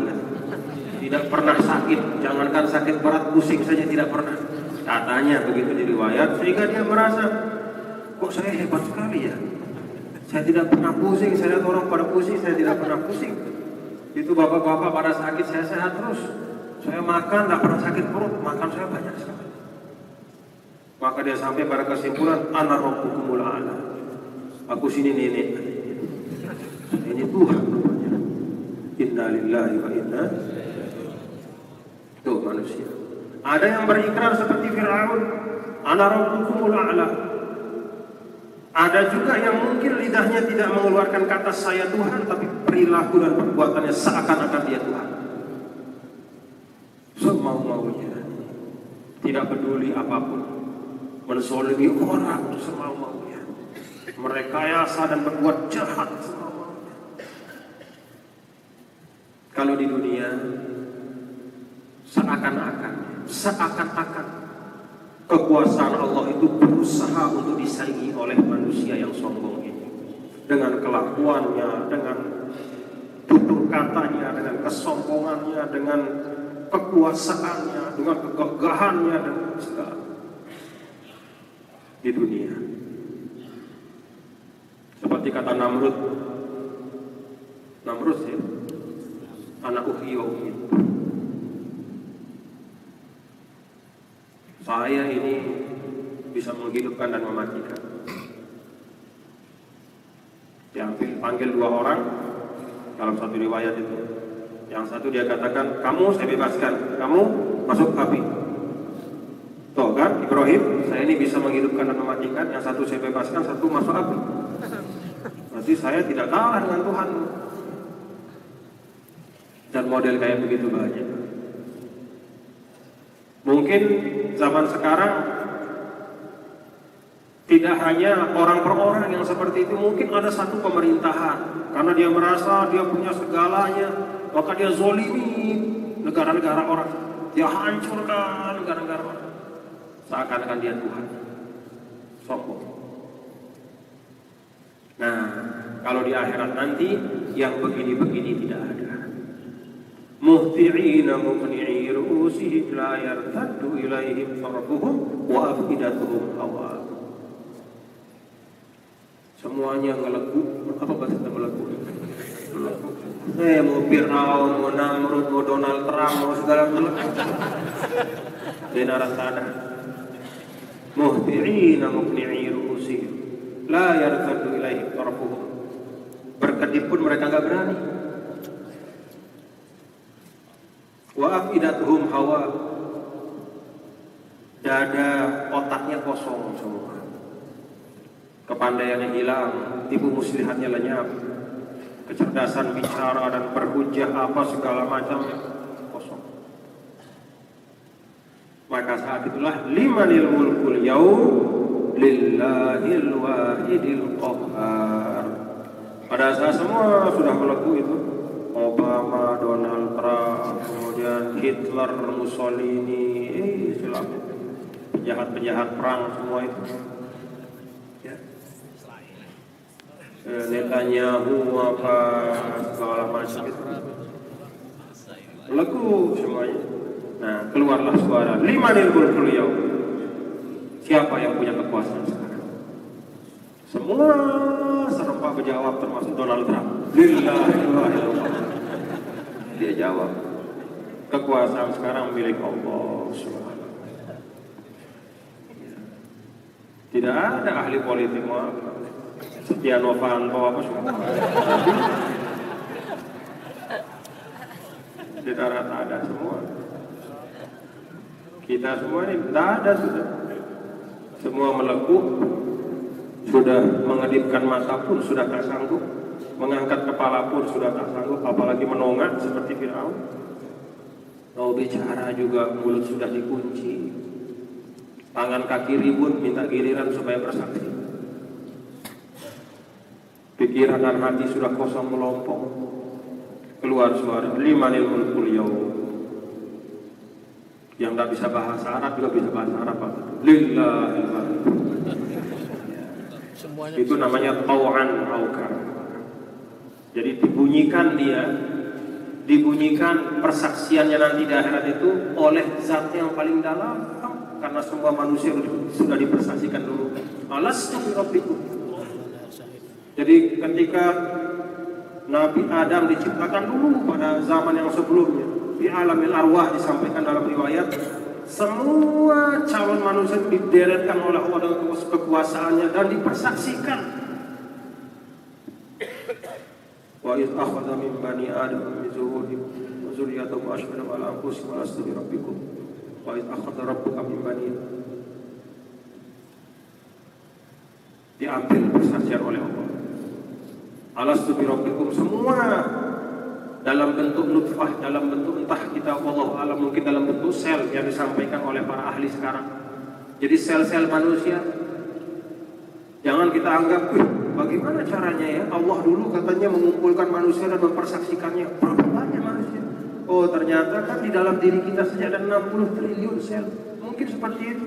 Tidak pernah sakit, jangankan sakit berat, pusing saja tidak pernah. Katanya begitu di riwayat, sehingga dia merasa, kok saya hebat sekali ya. Saya tidak pernah pusing, saya lihat orang pada pusing, saya tidak pernah pusing. Itu bapak-bapak pada sakit, saya sehat terus. Saya makan, tidak pernah sakit perut, makan saya banyak sekali. Maka dia sampai pada kesimpulan, ana rabbukumul a'la. Aku sini nenek. Ini Tuhan namanya. Inna lillahi wa inna. Tuh manusia. Ada yang berikrar seperti Fir'aun, ana rabbukumul a'la. Ada juga yang mungkin lidahnya tidak mengeluarkan kata saya Tuhan, tapi perilaku dan perbuatannya seakan-akan dia Tuhan. Semau-maunya, tidak peduli apapun, menzalimi orang semau-maunya, merekayasa dan berbuat jahat semau-maunya. Kalau di dunia seakan-akan kekuasaan Allah itu berusaha untuk disaingi oleh manusia yang sombong ini, dengan kelakuannya, dengan tutur katanya, dengan kesombongannya, dengan kekuasaannya, dengan kegagahannya, dan segala di dunia. Seperti kata Namrud ya, anak uhyi wa umiit. saya ini bisa menghidupkan dan mematikan. Panggil dua orang dalam satu riwayat itu. Yang satu dia katakan, kamu saya bebaskan, kamu masuk api. Tuh kan, Ibrahim, saya ini bisa menghidupkan dan mematikan. Yang satu saya bebaskan, satu masuk api. Berarti saya tidak kalah dengan Tuhan. Dan model kayak begitu banyak. Mungkin zaman sekarang tidak hanya orang per orang yang seperti itu, mungkin ada satu pemerintahan karena dia merasa dia punya segalanya, maka dia zolimi negara-negara orang, dia hancurkan negara-negara orang, seakan-akan dia Tuhan, sombong. Nah, kalau di akhirat nanti yang begini-begini tidak ada. Muhti'ina muqni'i ru'usihim la yartaddu ilaihim tarfuhum wa afidatuhum hawa. Semuanya ngeleku. Apa bahasa ngeleku? Mau Fir'aun, mau Namrud, mau Donald Trump, mau segala ngeleku. Benaran tanah. Muhti'ina muqni'i ru'usihim la yartaddu ilaihim tarfuhum. Berkedip pun mereka gak berani. Wa afidatuhum hawa. Dada otaknya kosong semua. Kepandaiannya hilang, tipu muslihatnya lenyap. Kecerdasan bicara dan berhujah apa segala macam kosong. Maka saat itulah limanil mulkul yaum lillahil wahidil qahhar. Pada saat semua sudah meleku itu, Obama, Donald Trump, kemudian Hitler, Mussolini, silakan penjahat-penjahat perang semua itu. Ya. Netanyahu apa segala macam itu. Leku semuanya. Nah, keluarlah suara limanil mulkul yaum. Siapa yang punya kekuasaan sekarang? Semua serempak menjawab termasuk Donald Trump. Lillahi. Dia jawab, kekuasaan sekarang milik Allah SWT. Tidak ada ahli politik mau apa, Setia Novanto apa semua. Di darat ada semua. Kita semua ini tidak ada sudah. Semua melekuk, sudah mengedipkan mata pun sudah tak sanggup, mengangkat kepala pun sudah tak sanggup, apalagi menongak seperti Fir'aun. Mau bicara juga mulut sudah dikunci, tangan kaki ribut minta giliran supaya bersaksi. Pikiran dan hati sudah kosong melompong. Keluar suara limanil mulkul yaum. Yang tidak bisa bahasa Arab juga bisa bahasa Arab. Lillahi. Itu namanya tau'an aukar. Jadi dibunyikan persaksiannya nanti di akhirat itu oleh zat yang paling dalam, karena semua manusia sudah dipersaksikan dulu. Alastu bi rabbikum. Jadi ketika Nabi Adam diciptakan dulu pada zaman yang sebelumnya, di alamil arwah disampaikan dalam riwayat, semua calon manusia dideretkan oleh Allah dengan kekuasaannya dan dipersaksikan. Wa idh akhadha min bani Adam min zuhurihim wa dzurriyyatahum wa ashhadahum ala anfusihim alastu bi rabbikum wa idh akhadha rabbuka min bani. Diambil persaksian oleh Allah. Alastu bi rabbikum, semua dalam bentuk nutfah, dalam bentuk entah kita wallahu alam, mungkin dalam bentuk sel yang disampaikan oleh para ahli sekarang. Jadi sel-sel manusia. Jangan kita anggap, bagaimana caranya ya? Allah dulu katanya mengumpulkan manusia dan mempersaksikannya. Berapa banyak manusia? Oh, ternyata kan di dalam diri kita saja ada 60 triliun sel. Mungkin seperti itu.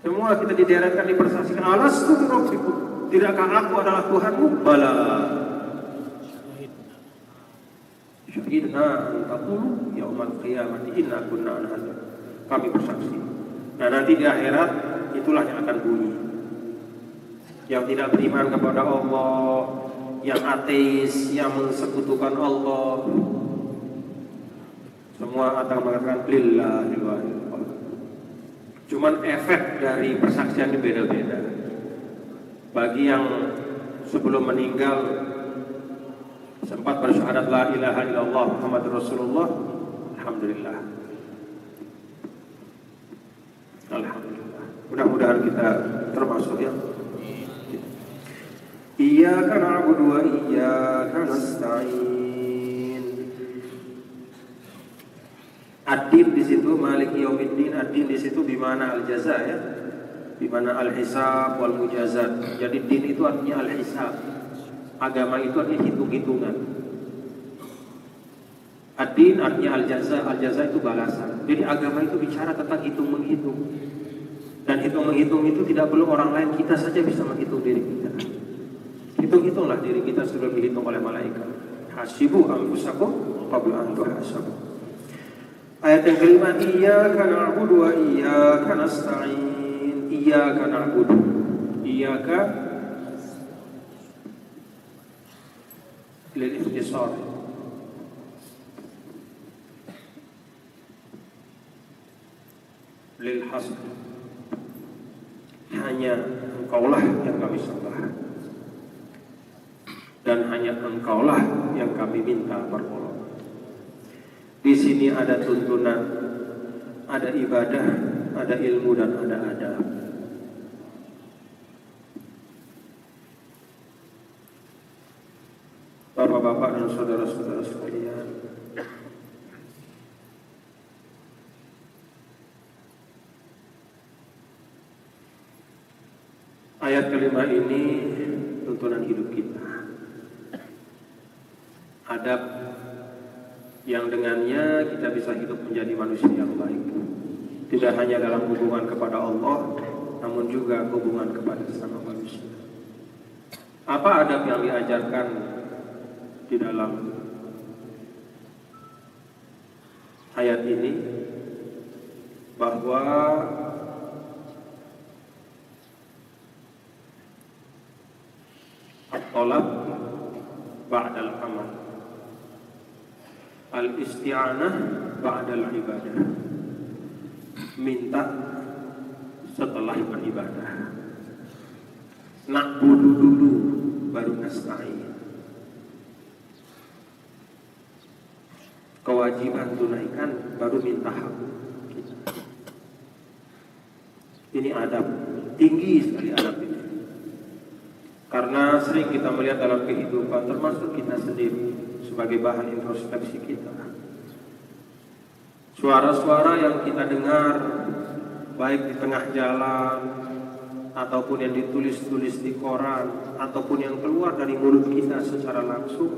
Semua kita dideretkan, dipersaksikan. Alastu bi rabbikum. Tidakkah aku adalah Tuhanmu? Bala. Syahidna taqulu yaumal qiyamati inna kunna an hadza. Kami bersaksi. Nah, nanti di akhirat itulah yang akan bunyi. Yang tidak beriman kepada Allah, yang ateis, yang mensekutukan Allah, semua akan mengatakan lillahi wa Cuman efek dari persaksian ini beda-beda. Bagi yang sebelum meninggal sempat bersyahadat la ilaha illallah Muhammadur Rasulullah, alhamdulillah. Alhamdulillah. Mudah-mudahan kita termasuk yang Iyyaka na'budu wa iyyaka nasta'in. Ad-din di situ Maliki Yaumiddin, ad-din di situ bimana al-jaza ya. Bimana al-hisab wal mujazat. Jadi din itu artinya al-hisab. Agama itu artinya hitung-hitungan. Ad-din artinya al-jaza, al-jaza itu balasan. Jadi agama itu bicara tentang hitung-menghitung. Dan hitung-menghitung itu tidak perlu orang lain, kita saja bisa menghitung diri kita. Hitung-hitunglah diri kita sudah dihitung oleh malaikat. Hasibu anfusakum qabla an tuhasabu. Ayat yang kelima, iyyaka na'budu wa iyyaka nasta'in. Iyyaka na'budu. Iyyaka lil ikhtisar. Lil hasb. Hanya Engkaulah yang kami sembah. Dan hanya Engkaulah yang kami minta pertolongan. Di sini ada tuntunan, ada ibadah, ada ilmu dan ada adab. Bapak-bapak dan saudara-saudara sekalian, ayat kelima ini tuntunan hidup kita. Adab yang dengannya kita bisa hidup menjadi manusia yang baik. Tidak hanya dalam hubungan kepada Allah, namun juga hubungan kepada sesama manusia. Apa adab yang diajarkan di dalam ayat ini? Bahwa at-talab ba'dal amal, al-isti'anah ba'dal ibadah. Minta setelah beribadah. Na'budu dulu baru nasta'in. Kewajiban tunaikan baru minta hak. Ini adab, tinggi sekali adab ini. Karena sering kita melihat dalam kehidupan, termasuk kita sendiri sebagai bahan introspeksi kita. Suara-suara yang kita dengar, baik di tengah jalan, ataupun yang ditulis-tulis di koran, ataupun yang keluar dari mulut kita secara langsung,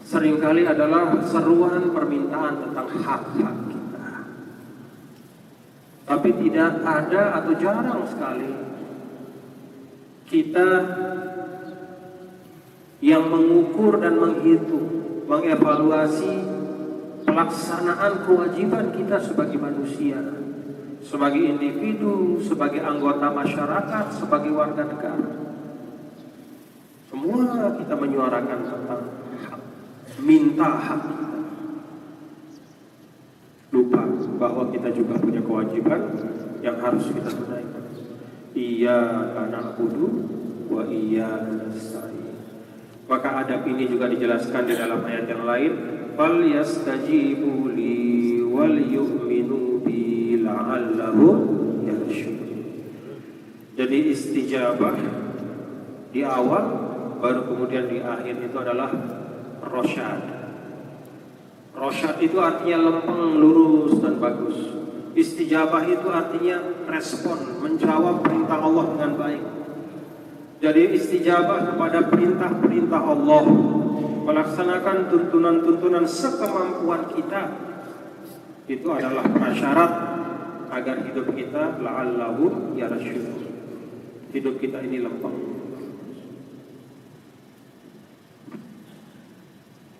seringkali adalah seruan permintaan tentang hak-hak kita. Tapi tidak ada atau jarang sekali kita yang mengukur dan menghitung, mengevaluasi pelaksanaan kewajiban kita sebagai manusia, sebagai individu, sebagai anggota masyarakat, sebagai warga negara. Semua kita menyuarakan tentang hak, minta hak kita. Lupa bahwa kita juga punya kewajiban yang harus kita tunaikan. Iyyaka na'budu wa iyyaka nasta'in. Maka adab ini juga dijelaskan di dalam ayat yang lain. Fal yastajibu li wal yu'minu bi la'allahum yarshudun. Jadi istijabah di awal, baru kemudian di akhir itu adalah rosyad. Rosyad itu artinya lempeng, lurus dan bagus. Istijabah itu artinya respon, menjawab perintah Allah dengan baik. Jadi istijabah kepada perintah-perintah Allah, melaksanakan tuntunan-tuntunan sekemampuan kita, itu adalah prasyarat agar hidup kita la'allahu yarsyudun. Hidup kita ini lempeng.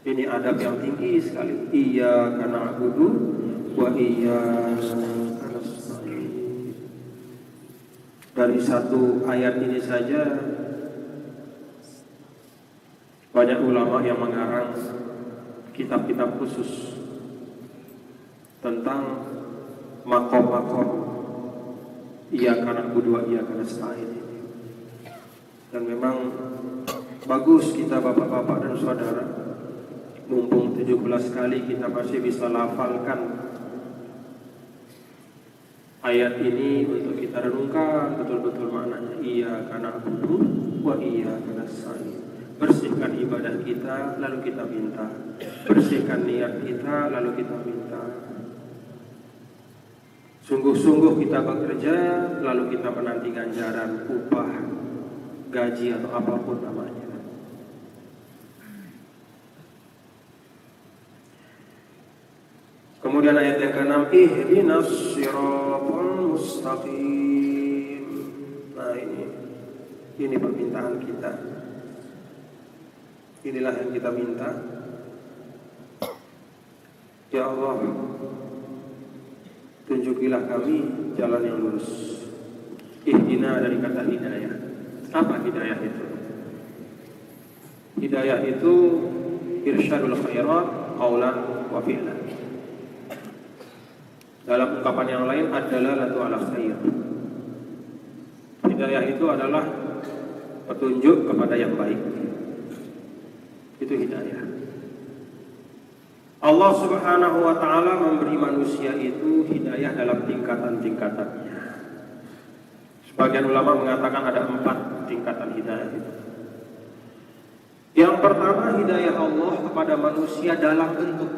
Ini adab yang tinggi sekali. Iyyaka na'budu wa iyyaka nasta'in. Dari satu ayat ini saja banyak ulama yang mengarang kitab-kitab khusus tentang makom-makom iyyaka na'budu wa iyyaka nasta'in. Dan memang bagus kita bapak-bapak dan saudara, mumpung 17 kali kita masih bisa lafalkan ayat ini untuk kita renungkan betul-betul maknanya. Iyyaka na'budu wa iyyaka nasta'in. Bersihkan ibadah kita lalu kita minta, bersihkan niat kita lalu kita minta. Sungguh-sungguh kita bekerja lalu kita menanti ganjaran, upah, gaji atau apapun namanya. Kemudian ayat yang ke-6, ihdinas siratal mustaqim. Nah ini permintaan kita. Inilah yang kita minta. Ya Allah, tunjukilah kami jalan yang lurus. Ihdina dari kata hidayah. Apa hidayah itu? Hidayah itu irsyadul khairat qaulan wa fi'lan. Dalam ungkapan yang lain adalah latu ala khair. Hidayah itu adalah petunjuk kepada yang baik. Itu hidayah. Allah Subhanahu wa ta'ala memberi manusia itu hidayah dalam tingkatan-tingkatannya. Sebagian ulama mengatakan ada 4 tingkatan hidayah itu. Yang pertama, hidayah Allah kepada manusia dalam bentuk.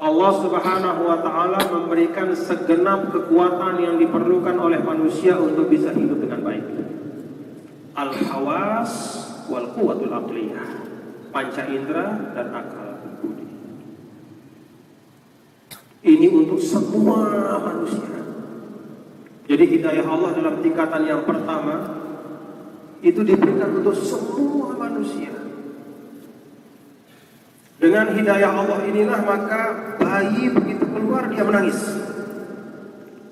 Allah Subhanahu wa ta'ala memberikan segenap kekuatan yang diperlukan oleh manusia untuk bisa hidup dengan baik. Al-hawas wal quwwatul aqliyah. Panca indera dan akal budi. Ini untuk semua manusia. Jadi hidayah Allah dalam tingkatan yang pertama itu diberikan untuk semua manusia. Dengan hidayah Allah inilah maka bayi begitu keluar dia menangis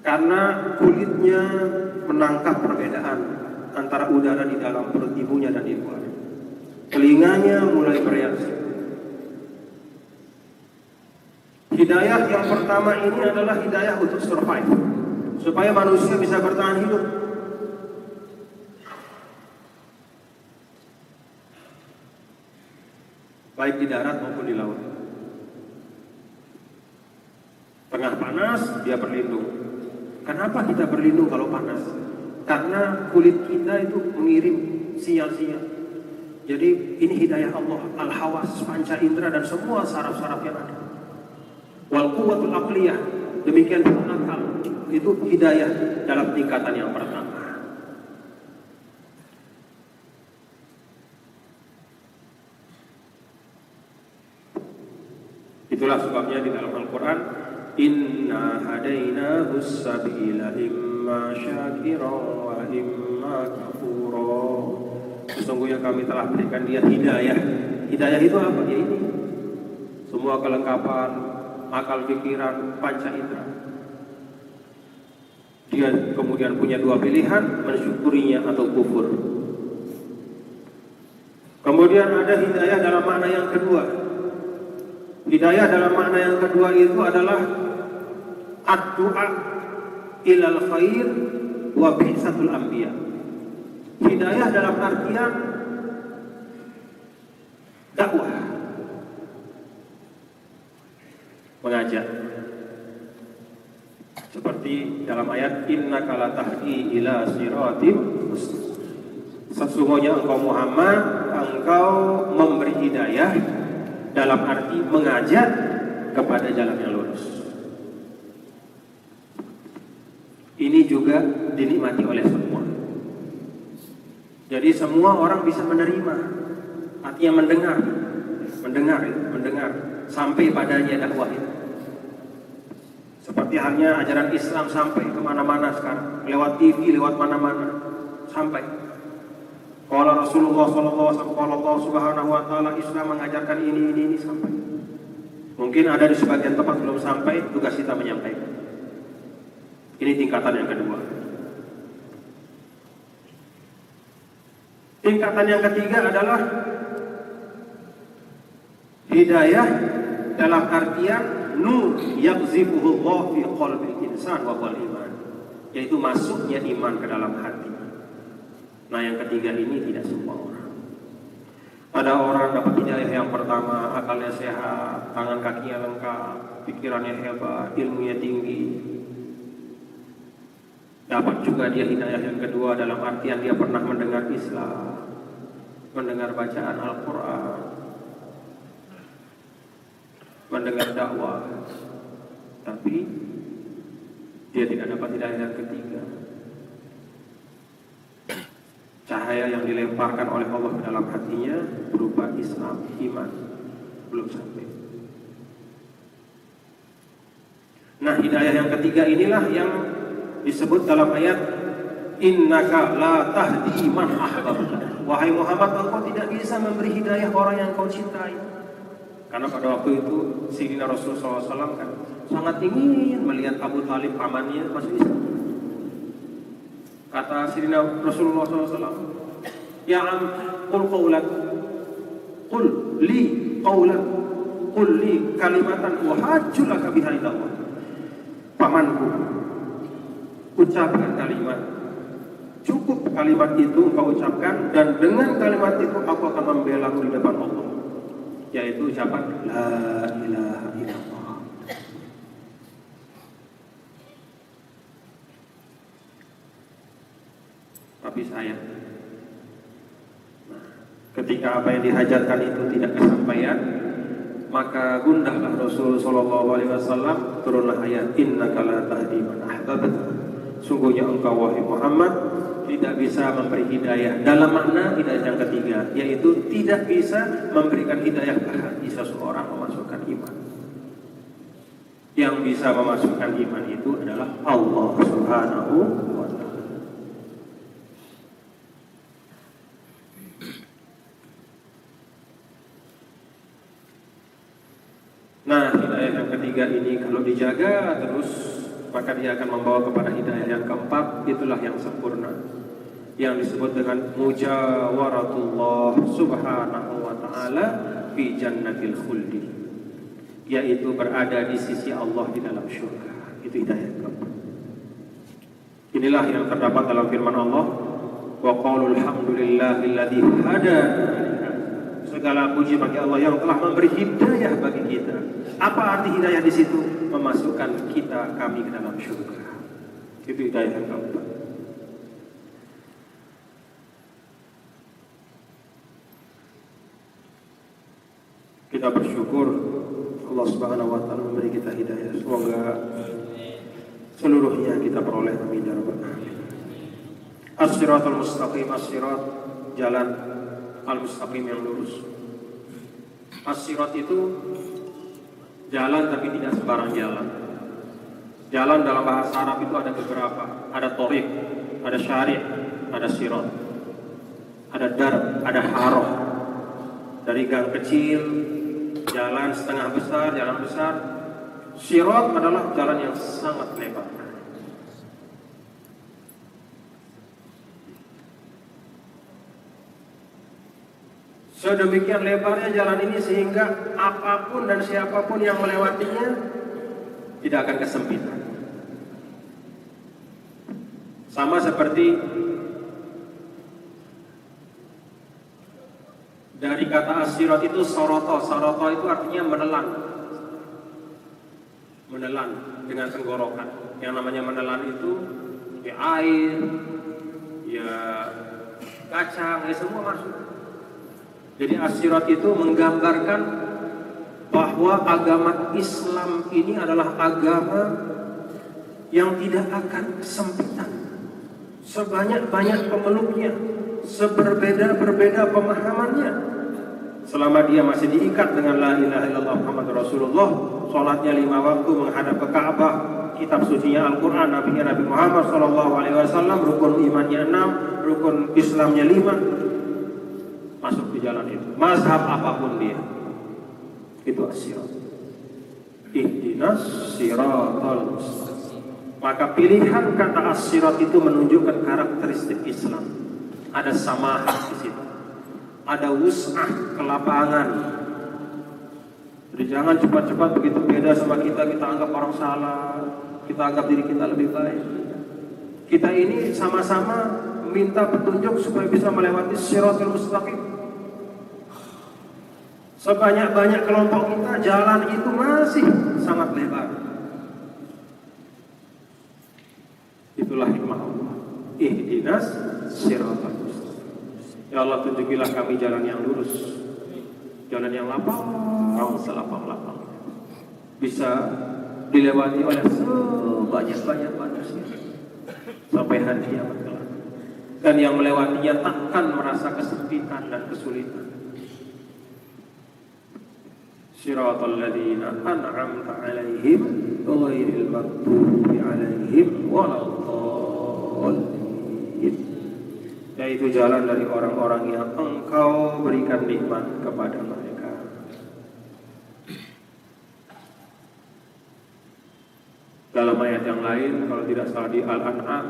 karena kulitnya menangkap perbedaan antara udara di dalam perut ibunya dan di luar. Telinganya mulai bereaksi. Hidayah yang pertama ini adalah hidayah untuk survive, supaya manusia bisa bertahan hidup. Baik di darat maupun di laut. Tengah panas dia berlindung. Kenapa kita berlindung kalau panas? Karena kulit kita itu mengirim sinyal-sinyal. Jadi ini hidayah Allah, al-hawas, panca indera dan semua saraf-saraf yang ada. Wal quwwatul aqliyah, demikian pun akal. Itu hidayah dalam tingkatan yang pertama. Itulah sebabnya di dalam Al-Quran, inna hadainahus sabila imma syakira wa imma kafura. Sesungguhnya kami telah berikan dia hidayah. Hidayah itu apa? Ya ini. Semua kelengkapan, akal pikiran, panca indera. Dia kemudian punya 2 pilihan, mensyukurinya atau kufur. Kemudian ada hidayah dalam makna yang kedua. Hidayah dalam makna yang kedua itu adalah ad-du'a ilal khair wa bi'satul anbiya. Hidayah dalam artian dakwah, mengajak. Seperti dalam ayat innaka la tahdi ila siratim mustaqim. Sesungguhnya engkau Muhammad, engkau memberi hidayah dalam arti mengajak kepada jalan yang lurus. Ini juga dinikmati oleh semua. Jadi semua orang bisa menerima, artinya mendengar sampai padanya dakwah itu. Seperti halnya ajaran Islam sampai kemana-mana sekarang, lewat TV, lewat mana-mana, sampai. Kalau Rasulullah SAW, kalau Allah Subhanahu Wa Taala Islam mengajarkan ini sampai. Mungkin ada di sebagian tempat belum sampai, tugas kita menyampaikan. Ini tingkatan yang kedua. Tingkatan yang ketiga adalah hidayah dalam artian nur yaghzibuhu Allah fi qalbil insan wa wal iman. yaitu masuknya iman ke dalam hati. Nah, yang ketiga ini tidak semua orang. Ada orang dapat hidayah yang pertama, akalnya sehat, tangan kakinya lengkap, pikirannya hebat, ilmunya tinggi. Dapat juga dia hidayah yang kedua dalam artian dia pernah mendengar Islam, mendengar bacaan Al-Quran, mendengar dakwah, tapi dia tidak dapat hidayah yang ketiga. Cahaya yang dilemparkan oleh Allah ke dalam hatinya berupa Islam, iman, belum sampai. Nah, hidayah yang ketiga inilah yang disebut dalam ayat innaka la tahdi man ahbabta. Wahai Muhammad, engkau tidak bisa memberi hidayah orang yang kau cintai. Karena pada waktu itu Sayyidina Rasulullah SAW kan sangat ingin melihat Abu Talib pamannya masuk Islam. Kata Sayyidina Rasulullah SAW, ya am, qul qawlan, qul li qawlan, qul li kalimatan wahajjulaka biha indallah. Pamanku, ucapkan kalimat, cukup kalimat itu kau ucapkan, dan dengan kalimat itu aku akan membela di depan Allah, yaitu ucapan la ilaha illallah. Tapi sayang, ketika apa yang dihajatkan itu tidak kesampaian, maka gundahlah Rasul Shallallahu Alaihi Wasallam, turunlah ayat innaka la tahdi man ahbabta. Sungguhnya engkau wahai Muhammad tidak bisa memberi hidayah dalam makna hidayah yang ketiga, yaitu tidak bisa memberikan hidayah ke hati seseorang memasukkan iman. Yang bisa memasukkan iman itu adalah Allah Subhanahu wa Ta'ala. Nah, hidayah yang ketiga ini kalau dijaga terus, maka dia akan membawa kepada hidayah yang keempat, itulah yang sempurna, yang disebut dengan mujawaratullah subhanahu wa ta'ala fi jannatil khuldi, yaitu berada di sisi Allah di dalam syurga. Itu hidayah yang keempat. Inilah yang terdapat dalam firman Allah, wa qaulul hamdulillahilladzi hadana. Segala puji bagi Allah yang telah memberi hidayah bagi kita. Apa arti hidayah di situ? Memasukkan kami ke dalam syurga. Itu hidayah yang keempat. Kita bersyukur Allah Subhanahu wa Ta'ala memberi kita hidayah. Semoga seluruhnya kita peroleh. Amin ya rabbal alamin. As-siratal mustaqim, as-sirat, jalan al-mustaqim yang lurus. As-sirat itu jalan tapi tidak sembarang jalan. Jalan dalam bahasa Arab itu ada beberapa. Ada thoriq, ada syari', ada sirat, ada darb, ada haroh. Dari gang kecil, jalan setengah besar, jalan besar. Sirat adalah jalan yang sangat lebar. Sedemikian lebarnya jalan ini sehingga apapun dan siapapun yang melewatinya tidak akan kesempitan. Sama seperti dari kata as-sirat itu soroto. Soroto itu artinya menelan. Menelan dengan tenggorokan. Yang namanya menelan itu ya air, ya kacang, ya semua masuk. Jadi as-sirat itu menggambarkan bahwa agama Islam ini adalah agama yang tidak akan kesempitan. Sebanyak-banyak pemeluknya, seberbeda-berbeda pemahamannya, selama dia masih diikat dengan la ilaha illallah Muhammad Rasulullah, sholatnya 5 waktu menghadap ke Ka'bah, kitab sucinya Al-Quran, Nabi Muhammad SAW, rukun imannya 6, rukun Islamnya 5, masuk di jalan itu. Mazhab apapun dia, itu as-sirat. Ihdinas siratal mustaqim. Maka pilihan kata as-sirat itu menunjukkan karakteristik Islam. Ada samahah di situ, ada wus'ah, kelapangan. Jadi jangan cepat-cepat begitu beda sama kita anggap orang salah, kita anggap diri kita lebih baik. Kita ini sama-sama minta petunjuk supaya bisa melewati Shiratal Mustaqim. Sebanyak-banyak kelompok kita, jalan itu masih sangat lebar. Itulah hikmah Allah. Ihdinas Shiratal Mustaqim. Ya Allah, tunjukilah kami jalan yang lurus, jalan yang lapang, selapang-lapang, bisa dilewati oleh sebanyak-banyak manusia sampai hari kiamat kelak. Dan yang melewatinya takkan merasa kesempitan dan kesulitan. Shiratal ladzina an'amta 'alaihim ghairil maghdubi 'alaihim waladdallin. Yaitu jalan dari orang-orang yang Engkau berikan nikmat kepada mereka. Dalam ayat yang lain, kalau tidak salah di Al-An'am,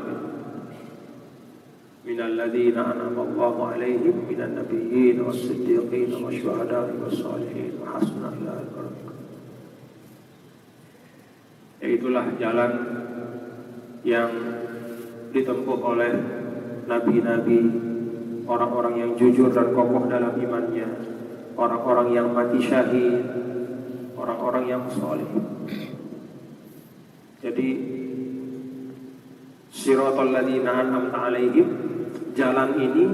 minal ladzina an'ama Allahu 'alaihim minan nabiyyin was-siddiqin wasyuhada'i was-shalihin wa hasuna ulaika rafiqa. Yaitulah jalan yang ditempuh oleh nabi-nabi, orang-orang yang jujur dan kokoh dalam imannya, orang-orang yang mati syahid, orang-orang yang saleh. Jadi Shiratal ladzina an'amta 'alaihim, jalan ini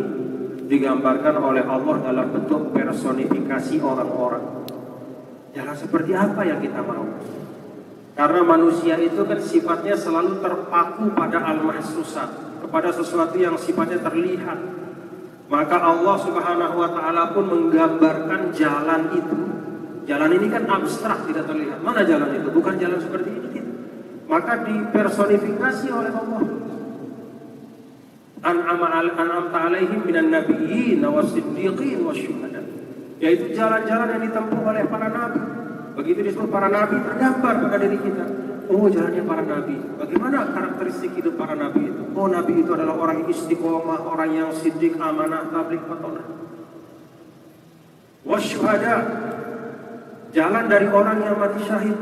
digambarkan oleh Allah dalam bentuk personifikasi orang-orang. Jalan seperti apa yang kita mau? Karena manusia itu kan sifatnya selalu terpaku pada al-mahsusat, kepada sesuatu yang sifatnya terlihat. Maka Allah Subhanahu wa ta'ala pun menggambarkan jalan itu. Jalan ini kan abstrak, tidak terlihat. Mana jalan itu? Bukan jalan seperti ini. Maka dipersonifikasi oleh Allah. An'amta 'alaihim minan nabiyyin was-siddiqin wasyuhada. Yaitu jalan-jalan yang ditempuh oleh para nabi. Begitu disebut para nabi, tergambar pada diri kita. Oh, jalannya para nabi. Bagaimana karakteristik hidup para nabi itu? Oh, nabi itu adalah orang yang istiqomah, orang yang siddiq, amanah, tabligh, fatonah. Wasyuhada, jalan dari orang yang mati syahid.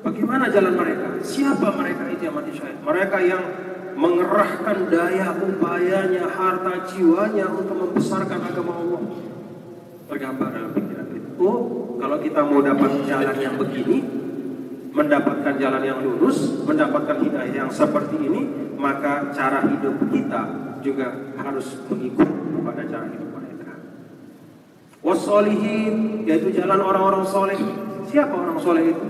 Bagaimana jalan mereka? Siapa mereka itu yang mati syahid? Mereka yang mengerahkan daya upayanya, harta jiwanya untuk membesarkan agama Allah. Tergambar dalam pikiran kita. Oh, kalau kita mau dapat jalan yang begini, mendapatkan jalan yang lurus, mendapatkan hidayah yang seperti ini, maka cara hidup kita juga harus mengikut kepada cara hidup mereka. Wassolihin, yaitu jalan orang-orang soleh. Siapa orang soleh itu?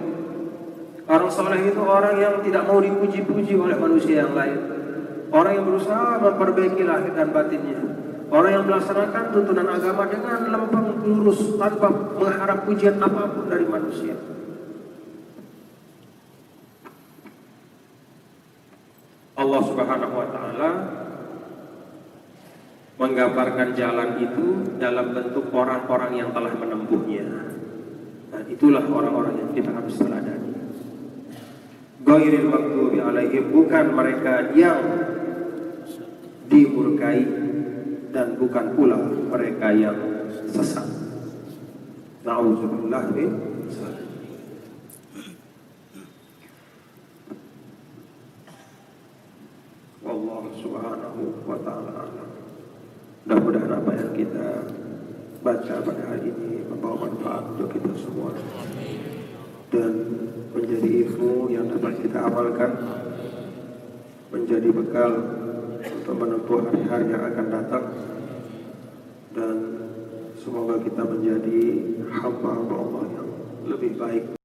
Orang soleh itu orang yang tidak mau dipuji-puji oleh manusia yang lain. Orang yang berusaha memperbaiki lahir dan batinnya. Orang yang melaksanakan tuntunan agama dengan lempeng lurus tanpa mengharap pujian apapun dari manusia. Allah Subhanahu wa ta'ala menggambarkan jalan itu dalam bentuk orang-orang yang telah menempuhnya. Dan itulah orang-orang yang kita harus teladani. Ghairil maghdubi 'alaihim, bukan mereka yang dimurkai dan bukan pula mereka yang sesat. Na'udzubillah min dzalik. Wallahu subhanahu wa ta'ala. Mudah-mudahan apa yang kita baca pada hari ini membawa manfaat untuk kita semua dan menjadi ilmu yang dapat kita amalkan, menjadi bekal untuk menempuh hari-hari yang akan datang, dan semoga kita menjadi hamba Allah yang lebih baik.